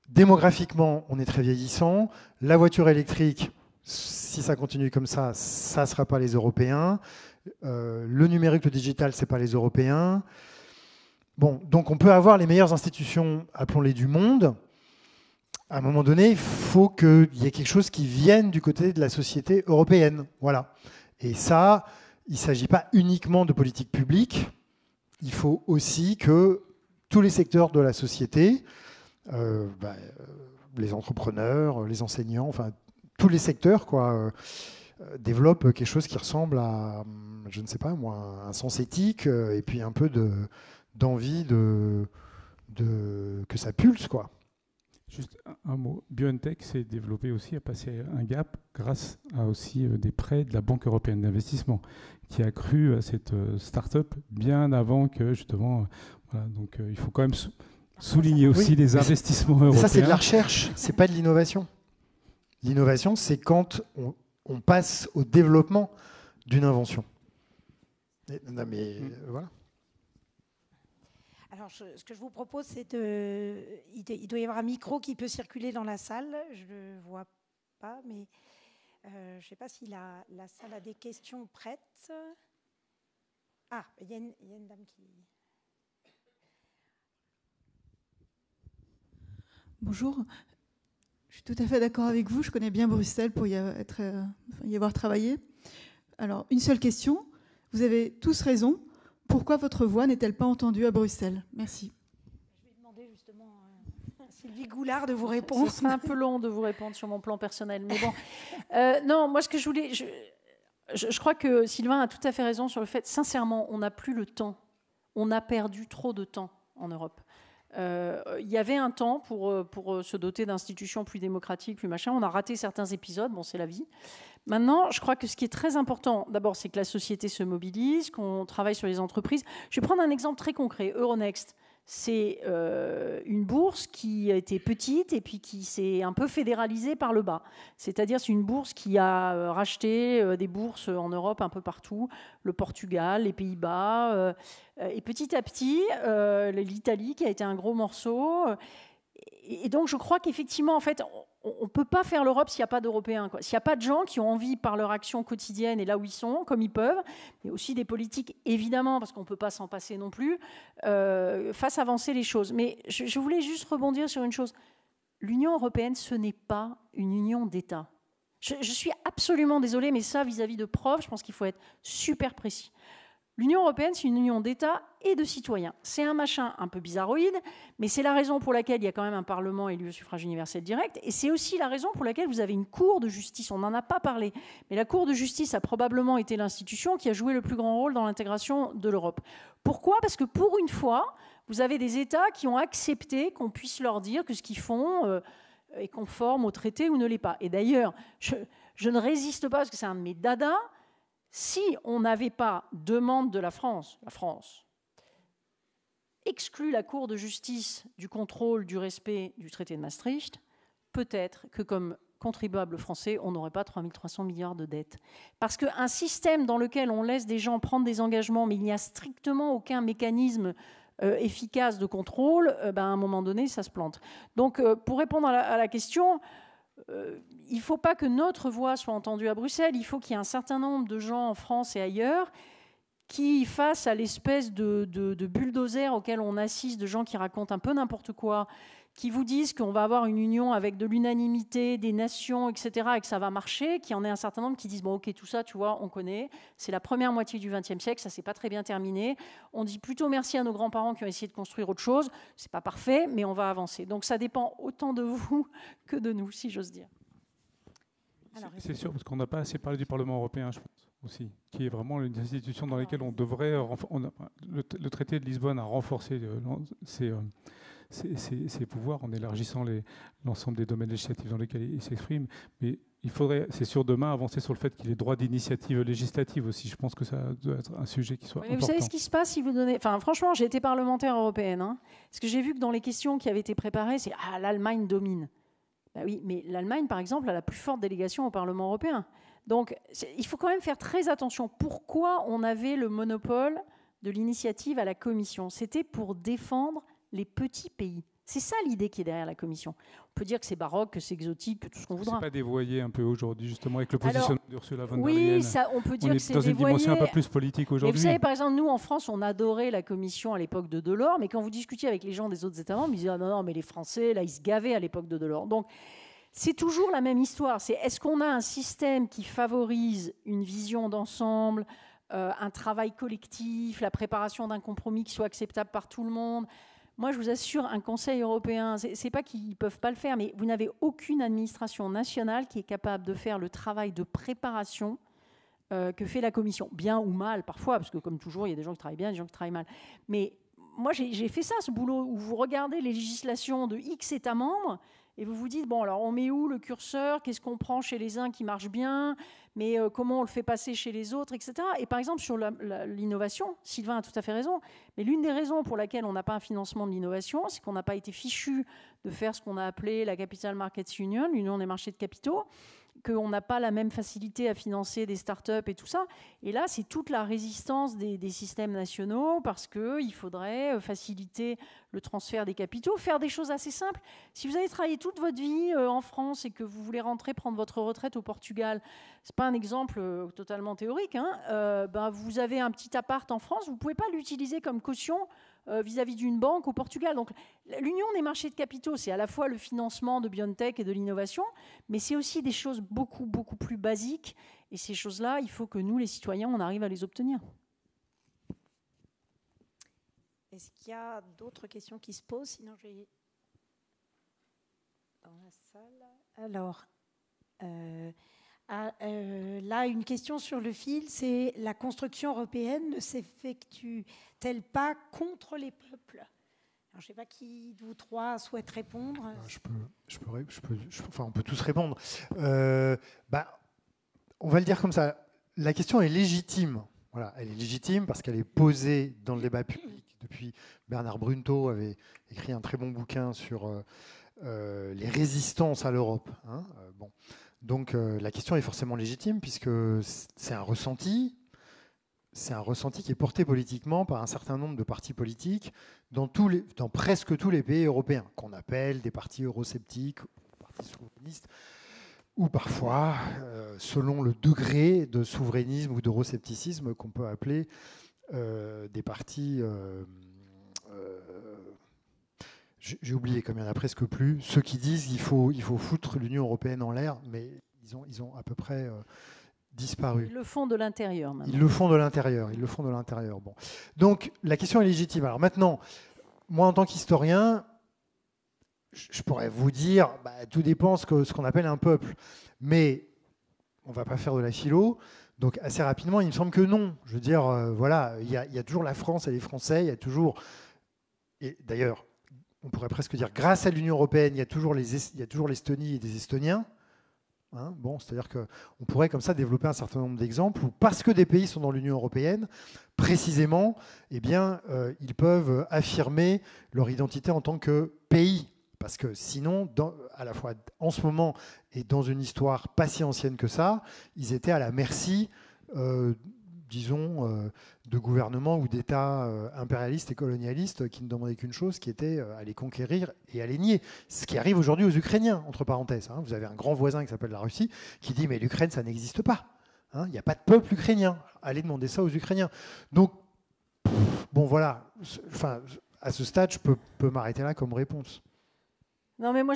démographiquement, on est très vieillissant. La voiture électrique, si ça continue comme ça ne sera pas les Européens. Le numérique, le digital, ce n'est pas les Européens. Bon, donc on peut avoir les meilleures institutions, appelons-les du monde. À un moment donné, il faut qu'il y ait quelque chose qui vienne du côté de la société européenne. Voilà. Et ça, il ne s'agit pas uniquement de politique publique. Il faut aussi que tous les secteurs de la société, les entrepreneurs, les enseignants, enfin tous les secteurs, développent quelque chose qui ressemble à, je ne sais pas moi, un sens éthique et puis un peu d'envie que ça pulse, quoi. Juste un mot. BioNTech s'est développé aussi, a passé un gap grâce à aussi des prêts de la Banque européenne d'investissement qui a cru à cette start-up bien avant que justement... voilà, donc il faut quand même souligner aussi les investissements européens. Ça, c'est de la recherche, c'est pas de l'innovation. L'innovation, c'est quand on passe au développement d'une invention. Non, mais voilà. Alors, ce que je vous propose, c'est il doit y avoir un micro qui peut circuler dans la salle. Je ne le vois pas, mais je ne sais pas si la salle a des questions prêtes. Ah, il y a une dame qui... Bonjour. Je suis tout à fait d'accord avec vous. Je connais bien Bruxelles pour y avoir travaillé. Alors, une seule question. Vous avez tous raison. Pourquoi votre voix n'est-elle pas entendue à Bruxelles? Merci. Je vais demander justement à Sylvie Goulard de vous répondre. Ce serait un peu long de vous répondre sur mon plan personnel. Mais bon, non, moi, ce que je voulais... Je crois que Sylvain a tout à fait raison sur le fait, sincèrement, on n'a plus le temps. On a perdu trop de temps en Europe. Il y avait un temps pour se doter d'institutions plus démocratiques, plus machin. On a raté certains épisodes, bon, c'est la vie. Maintenant, je crois que ce qui est très important, d'abord, c'est que la société se mobilise, qu'on travaille sur les entreprises. Je vais prendre un exemple très concret. Euronext, c'est une bourse qui a été petite et puis qui s'est un peu fédéralisée par le bas. C'est-à-dire c'est une bourse qui a racheté des bourses en Europe un peu partout, le Portugal, les Pays-Bas, et petit à petit, l'Italie qui a été un gros morceau. Et donc je crois qu'effectivement, en fait, on ne peut pas faire l'Europe s'il n'y a pas d'Européens. S'il n'y a pas de gens qui ont envie, par leur action quotidienne et là où ils sont, comme ils peuvent, mais aussi des politiques, évidemment, parce qu'on ne peut pas s'en passer non plus, fassent avancer les choses. Mais je voulais juste rebondir sur une chose. L'Union européenne, ce n'est pas une union d'États. Je suis absolument désolée, mais ça, vis-à-vis de profs, je pense qu'il faut être super précis. L'Union européenne, c'est une union d'États et de citoyens. C'est un machin un peu bizarroïde, mais c'est la raison pour laquelle il y a quand même un Parlement élu au suffrage universel direct, et c'est aussi la raison pour laquelle vous avez une Cour de justice. On n'en a pas parlé, mais la Cour de justice a probablement été l'institution qui a joué le plus grand rôle dans l'intégration de l'Europe. Pourquoi ? Parce que pour une fois, vous avez des États qui ont accepté qu'on puisse leur dire que ce qu'ils font est conforme au traité ou ne l'est pas. Et d'ailleurs, je ne résiste pas, parce que c'est un de mes dadas. Si on n'avait pas demande de la France exclut la Cour de justice du contrôle du respect du traité de Maastricht, peut-être que comme contribuable français, on n'aurait pas 3 300 milliards de dettes. Parce qu'un système dans lequel on laisse des gens prendre des engagements, mais il n'y a strictement aucun mécanisme efficace de contrôle, à un moment donné, ça se plante. Donc, pour répondre à la question... il ne faut pas que notre voix soit entendue à Bruxelles, il faut qu'il y ait un certain nombre de gens en France et ailleurs qui, face à l'espèce de bulldozer auquel on assiste, de gens qui racontent un peu n'importe quoi, qui vous disent qu'on va avoir une union avec de l'unanimité, des nations, etc., et que ça va marcher, qu'il y en ait un certain nombre qui disent « bon, ok, tout ça, tu vois, on connaît, c'est la première moitié du XXe siècle, ça ne s'est pas très bien terminé, on dit plutôt merci à nos grands-parents qui ont essayé de construire autre chose, c'est pas parfait, mais on va avancer ». Donc ça dépend autant de vous que de nous, si j'ose dire. C'est sûr, parce qu'on n'a pas assez parlé du Parlement européen, je pense, aussi, qui est vraiment une institution dans laquelle on devrait... le traité de Lisbonne a renforcé ses pouvoirs en élargissant l'ensemble des domaines législatifs dans lesquels il s'exprime. Mais il faudrait, c'est sûr, demain avancer sur le fait qu'il ait droit d'initiative législative aussi. Je pense que ça doit être un sujet qui soit important. Vous savez ce qui se passe si vous donnez... Enfin, franchement, j'ai été parlementaire européenne. Parce que j'ai vu que dans les questions qui avaient été préparées, c'est « Ah, l'Allemagne domine ». Ben oui, mais l'Allemagne, par exemple, a la plus forte délégation au Parlement européen. Donc, il faut quand même faire très attention. Pourquoi on avait le monopole de l'initiative à la Commission ? C'était pour défendre les petits pays. C'est ça l'idée qui est derrière la Commission. On peut dire que c'est baroque, que c'est exotique, que tout ce qu'on voudra. C'est pas dévoyé un peu aujourd'hui, justement, avec le positionnement d'Ursula von der Leyen. Oui, ça, on peut dire que c'est dévoyé. Dans une dimension un peu plus politique aujourd'hui. Vous savez, par exemple, nous, en France, on adorait la Commission à l'époque de Delors, mais quand vous discutiez avec les gens des autres États membres, ils disaient ah, non, mais les Français, là, ils se gavaient à l'époque de Delors. Donc, c'est toujours la même histoire. C'est est-ce qu'on a un système qui favorise une vision d'ensemble, un travail collectif, la préparation d'un compromis qui soit acceptable par tout le monde ? Moi, je vous assure, un Conseil européen, c'est pas qu'ils ne peuvent pas le faire, mais vous n'avez aucune administration nationale qui est capable de faire le travail de préparation que fait la Commission. Bien ou mal, parfois, parce que comme toujours, il y a des gens qui travaillent bien, des gens qui travaillent mal. Mais moi, j'ai fait ça, ce boulot, où vous regardez les législations de X États membres, et vous vous dites, bon, alors on met où le curseur ? Qu'est-ce qu'on prend chez les uns qui marche bien ? Mais comment on le fait passer chez les autres, etc. Et par exemple, sur l'innovation, Sylvain a tout à fait raison, mais l'une des raisons pour laquelle on n'a pas un financement de l'innovation, c'est qu'on n'a pas été fichu de faire ce qu'on a appelé la Capital Markets Union, l'union des marchés de capitaux, qu'on n'a pas la même facilité à financer des startups et tout ça. Et là, c'est toute la résistance des systèmes nationaux parce qu'il faudrait faciliter le transfert des capitaux, faire des choses assez simples. Si vous avez travaillé toute votre vie en France et que vous voulez rentrer prendre votre retraite au Portugal, c'est pas un exemple totalement théorique, vous avez un petit appart en France, vous ne pouvez pas l'utiliser comme caution vis-à-vis d'une banque au Portugal. Donc l'union des marchés de capitaux, c'est à la fois le financement de BioNTech et de l'innovation, mais c'est aussi des choses beaucoup, beaucoup plus basiques. Et ces choses-là, il faut que nous, les citoyens, on arrive à les obtenir. Est-ce qu'il y a d'autres questions qui se posent ? Sinon, je vais dans la salle. Alors, là, une question sur le fil, c'est la construction européenne ne s'effectue-t-elle pas contre les peuples ? Alors, je ne sais pas qui de vous trois souhaite répondre. On peut tous répondre. on va le dire comme ça, la question est légitime. Voilà, elle est légitime parce qu'elle est posée dans le débat public. Depuis, Bernard Brunto avait écrit un très bon bouquin sur les résistances à l'Europe. Hein, bon. Donc la question est forcément légitime puisque c'est un ressenti. C'est un ressenti qui est porté politiquement par un certain nombre de partis politiques dans presque tous les pays européens, qu'on appelle des partis eurosceptiques, partis souverainistes, ou parfois, selon le degré de souverainisme ou d'euroscepticisme, qu'on peut appeler des partis... j'ai oublié, comme il n'y en a presque plus, ceux qui disent qu'il faut foutre l'Union européenne en l'air, mais ils ont à peu près... disparu. Ils le font de l'intérieur. Ils le font de l'intérieur. Ils le font de l'intérieur. Bon. Donc la question est légitime. Alors maintenant, moi en tant qu'historien, je pourrais vous dire, tout dépend ce qu'on appelle un peuple. Mais on ne va pas faire de la philo. Donc assez rapidement, il me semble que non. Je veux dire, voilà, il y a toujours la France et les Français. Il y a toujours, et d'ailleurs, on pourrait presque dire, grâce à l'Union européenne, il y a toujours l'Estonie et des Estoniens. Hein, bon, c'est-à-dire qu'on pourrait comme ça développer un certain nombre d'exemples où, parce que des pays sont dans l'Union européenne, précisément, eh bien, ils peuvent affirmer leur identité en tant que pays. Parce que sinon, à la fois en ce moment et dans une histoire pas si ancienne que ça, ils étaient à la merci, disons, de gouvernements ou d'États impérialistes et colonialistes qui ne demandaient qu'une chose, qui était à les conquérir et à les nier. Ce qui arrive aujourd'hui aux Ukrainiens, entre parenthèses. Hein. Vous avez un grand voisin qui s'appelle la Russie qui dit « mais l'Ukraine, ça n'existe pas. Hein. Il n'y a pas de peuple ukrainien. Allez demander ça aux Ukrainiens. » Donc, bon voilà, enfin, à ce stade, je peux m'arrêter là comme réponse. Non, mais moi,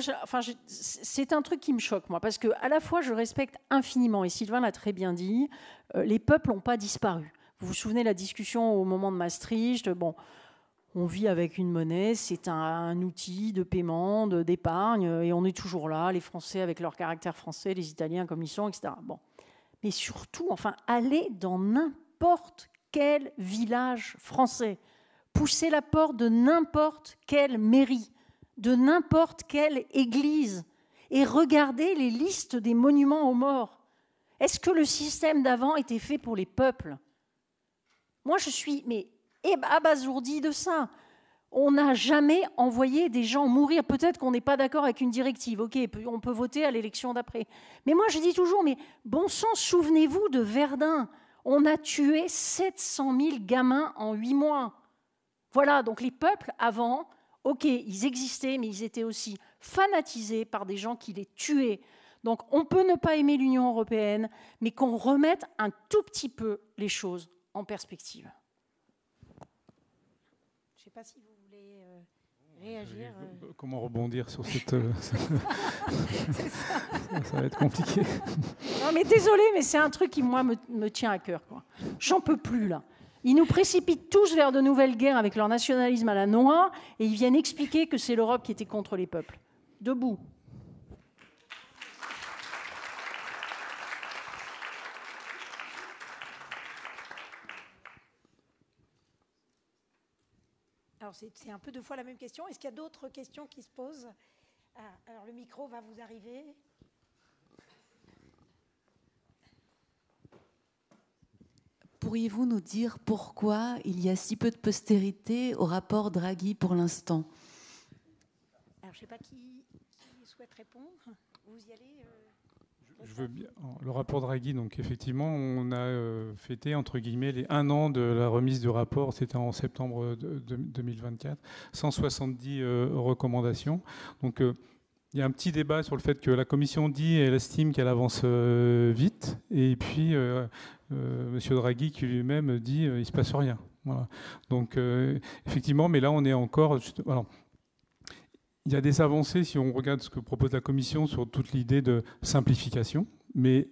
c'est un truc qui me choque, moi, parce qu'à la fois, je respecte infiniment, et Sylvain l'a très bien dit, les peuples n'ont pas disparu. Vous vous souvenez de la discussion au moment de Maastricht, bon, on vit avec une monnaie, c'est un outil de paiement, d'épargne, et on est toujours là, les Français avec leur caractère français, les Italiens comme ils sont, etc. Bon. Mais surtout, enfin, allez dans n'importe quel village français, poussez la porte de n'importe quelle mairie, de n'importe quelle église et regardez les listes des monuments aux morts. Est-ce que le système d'avant était fait pour les peuples ? Moi, je suis abasourdie de ça. On n'a jamais envoyé des gens mourir. Peut-être qu'on n'est pas d'accord avec une directive. OK, on peut voter à l'élection d'après. Mais moi, je dis toujours, mais bon sang, souvenez-vous de Verdun. On a tué 700 000 gamins en 8 mois. Voilà, donc les peuples avant... OK, ils existaient, mais ils étaient aussi fanatisés par des gens qui les tuaient. Donc, on peut ne pas aimer l'Union européenne, mais qu'on remette un tout petit peu les choses en perspective. Je ne sais pas si vous voulez réagir. Comment rebondir sur cette... ça va être compliqué. Non, mais désolé, mais c'est un truc qui, moi, me tient à cœur, quoi. J'en peux plus, là. Ils nous précipitent tous vers de nouvelles guerres avec leur nationalisme à la noix et ils viennent expliquer que c'est l'Europe qui était contre les peuples. Debout. Alors c'est un peu deux fois la même question. Est-ce qu'il y a d'autres questions qui se posent ? Alors le micro va vous arriver. Pourriez-vous nous dire pourquoi il y a si peu de postérité au rapport Draghi pour l'instant ? Alors, je ne sais pas qui souhaite répondre. Vous y allez Je veux bien. Le rapport Draghi, donc effectivement, on a fêté, entre guillemets, les 1 an de la remise du rapport, c'était en septembre 2024, 170 recommandations. Donc, il y a un petit débat sur le fait que la Commission dit, elle estime qu'elle avance vite, et puis M. Draghi qui lui-même dit il ne se passe rien. Voilà. Donc effectivement, mais là on est encore... Alors, il y a des avancées si on regarde ce que propose la Commission sur toute l'idée de simplification, mais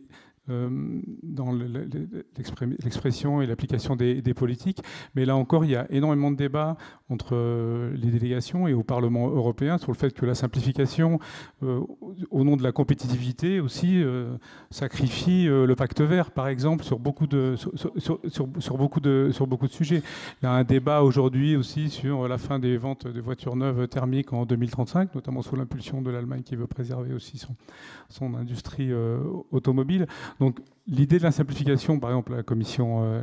dans l'expression et l'application des politiques. Mais là encore, il y a énormément de débats entre les délégations et au Parlement européen sur le fait que la simplification, au nom de la compétitivité aussi, sacrifie le pacte vert, par exemple, sur beaucoup de sujets. Il y a un débat aujourd'hui aussi sur la fin des ventes de voitures neuves thermiques en 2035, notamment sous l'impulsion de l'Allemagne qui veut préserver aussi son industrie automobile. Donc, l'idée de la simplification, par exemple, la commission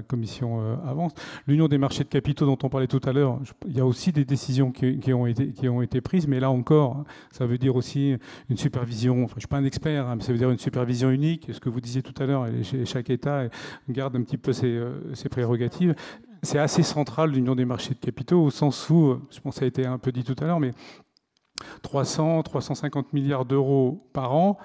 avance. L'union des marchés de capitaux dont on parlait tout à l'heure, il y a aussi des décisions qui ont été prises, mais là encore, ça veut dire aussi une supervision, enfin, je ne suis pas un expert, hein, mais ça veut dire une supervision unique. Ce que vous disiez tout à l'heure, chaque État garde un petit peu ses prérogatives. C'est assez central, l'union des marchés de capitaux, au sens où, je pense que ça a été un peu dit tout à l'heure, mais 350 milliards d'euros par an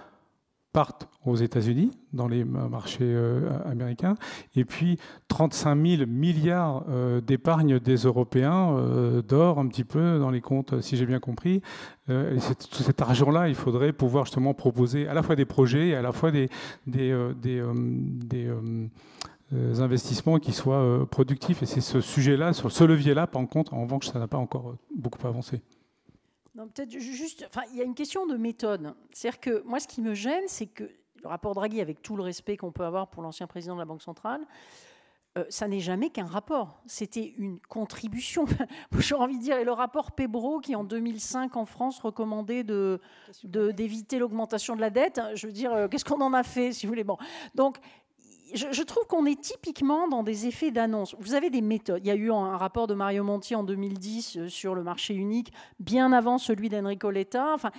partent aux États-Unis, dans les marchés américains, et puis 35 000 milliards d'épargne des Européens d'or, un petit peu, dans les comptes, si j'ai bien compris. Et tout cet argent-là, il faudrait pouvoir justement proposer à la fois des projets et à la fois des investissements qui soient productifs. Et c'est ce sujet-là, sur ce levier-là, par contre, en revanche, ça n'a pas encore beaucoup avancé. Peut-être juste, enfin, il y a une question de méthode. C'est-à-dire que moi, ce qui me gêne, c'est que le rapport Draghi, avec tout le respect qu'on peut avoir pour l'ancien président de la Banque centrale, ça n'est jamais qu'un rapport. C'était une contribution. J'ai envie de dire, et le rapport Pébro, qui en 2005 en France recommandait d'éviter l'augmentation de la dette, je veux dire, qu'est-ce qu'on en a fait, si vous voulez. Bon. Donc, je trouve qu'on est typiquement dans des effets d'annonce. Vous avez des méthodes. Il y a eu un rapport de Mario Monti en 2010 sur le marché unique, bien avant celui d'Enrico Letta. Enfin,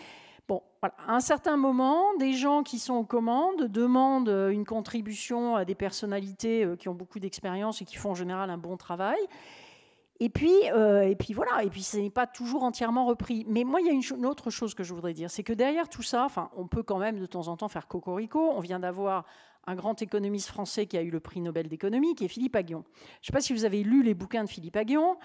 bon, voilà. À un certain moment, des gens qui sont aux commandes demandent une contribution à des personnalités qui ont beaucoup d'expérience et qui font en général un bon travail. Et puis voilà, et puis ce n'est pas toujours entièrement repris. Mais moi, il y a une autre chose que je voudrais dire, c'est que derrière tout ça, enfin, on peut quand même de temps en temps faire cocorico. On vient d'avoir un grand économiste français qui a eu le prix Nobel d'économie, qui est Philippe Aghion. Je ne sais pas si vous avez lu les bouquins de Philippe Aghion.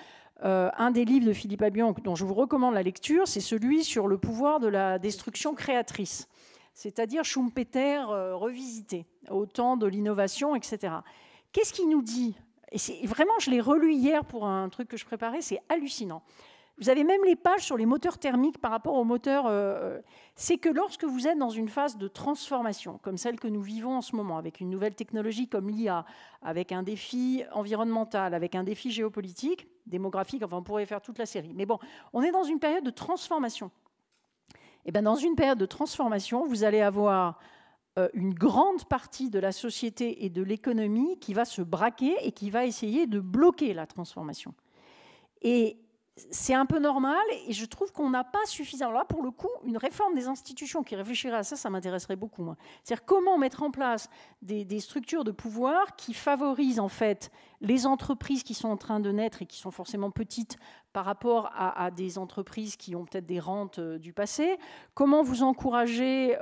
Un des livres de Philippe Aghion dont je vous recommande la lecture, c'est celui sur le pouvoir de la destruction créatrice, c'est-à-dire Schumpeter revisité, au temps de l'innovation, etc. Qu'est-ce qu'il nous dit ? Et vraiment, je l'ai relu hier pour un truc que je préparais, c'est hallucinant. Vous avez même les pages sur les moteurs thermiques par rapport aux moteurs. C'est que lorsque vous êtes dans une phase de transformation, comme celle que nous vivons en ce moment, avec une nouvelle technologie comme l'IA, avec un défi environnemental, avec un défi géopolitique, démographique, enfin on pourrait faire toute la série. Mais bon, on est dans une période de transformation. Et bien dans une période de transformation, vous allez avoir une grande partie de la société et de l'économie qui va se braquer et qui va essayer de bloquer la transformation. Et c'est un peu normal, et je trouve qu'on n'a pas suffisamment. Là, pour le coup, une réforme des institutions qui réfléchirait à ça, ça m'intéresserait beaucoup, moi. C'est-à-dire comment mettre en place des structures de pouvoir qui favorisent en fait les entreprises qui sont en train de naître et qui sont forcément petites par rapport à des entreprises qui ont peut-être des rentes du passé. Comment vous encouragez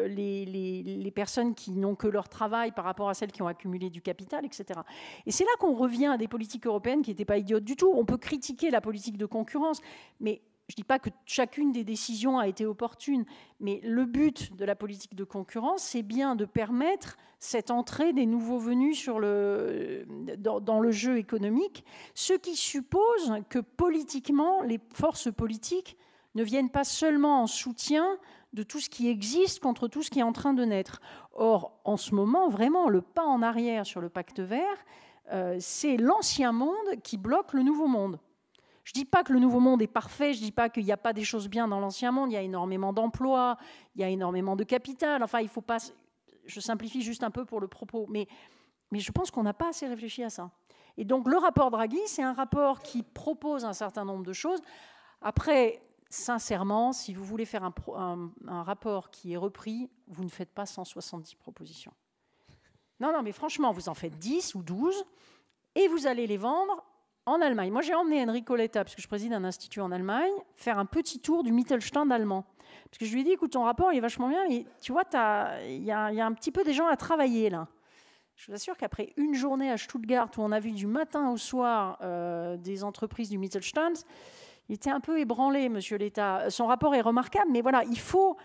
les personnes qui n'ont que leur travail par rapport à celles qui ont accumulé du capital, etc. Et c'est là qu'on revient à des politiques européennes qui n'étaient pas idiotes du tout. On peut critiquer la politique de concurrence, mais je ne dis pas que chacune des décisions a été opportune, mais le but de la politique de concurrence, c'est bien de permettre cette entrée des nouveaux venus dans le jeu économique, ce qui suppose que politiquement, les forces politiques ne viennent pas seulement en soutien de tout ce qui existe contre tout ce qui est en train de naître. Or, en ce moment, vraiment, le pas en arrière sur le pacte vert, c'est l'ancien monde qui bloque le nouveau monde. Je ne dis pas que le nouveau monde est parfait, je ne dis pas qu'il n'y a pas des choses bien dans l'ancien monde, il y a énormément d'emplois, il y a énormément de capital, enfin, il ne faut pas... Je simplifie juste un peu pour le propos, mais je pense qu'on n'a pas assez réfléchi à ça. Et donc, le rapport Draghi, c'est un rapport qui propose un certain nombre de choses. Après, sincèrement, si vous voulez faire un rapport qui est repris, vous ne faites pas 170 propositions. Non, mais franchement, vous en faites 10 ou 12, et vous allez les vendre en Allemagne. Moi, j'ai emmené Enrico Letta, parce que je préside un institut en Allemagne, faire un petit tour du Mittelstand allemand. Parce que je lui ai dit, écoute, ton rapport, il est vachement bien, mais tu vois, il y a un petit peu des gens à travailler, là. Je vous assure qu'après une journée à Stuttgart, où on a vu du matin au soir des entreprises du Mittelstand, il était un peu ébranlé, monsieur Letta. Son rapport est remarquable, mais voilà, il faut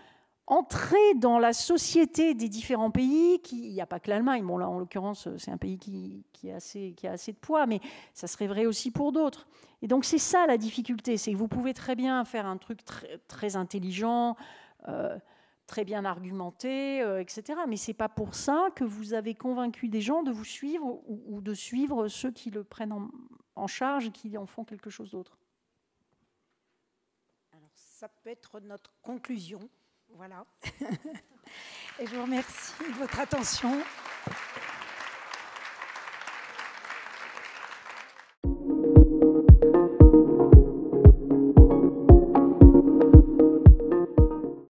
entrer dans la société des différents pays. Il n'y a pas que l'Allemagne. Bon, là, en l'occurrence, c'est un pays qui a assez de poids, mais ça serait vrai aussi pour d'autres. Et donc, c'est ça la difficulté. C'est que vous pouvez très bien faire un truc très, très intelligent, très bien argumenté, etc. Mais ce n'est pas pour ça que vous avez convaincu des gens de vous suivre ou de suivre ceux qui le prennent en charge et qui en font quelque chose d'autre. Alors, ça peut être notre conclusion. Voilà. Et je vous remercie de votre attention.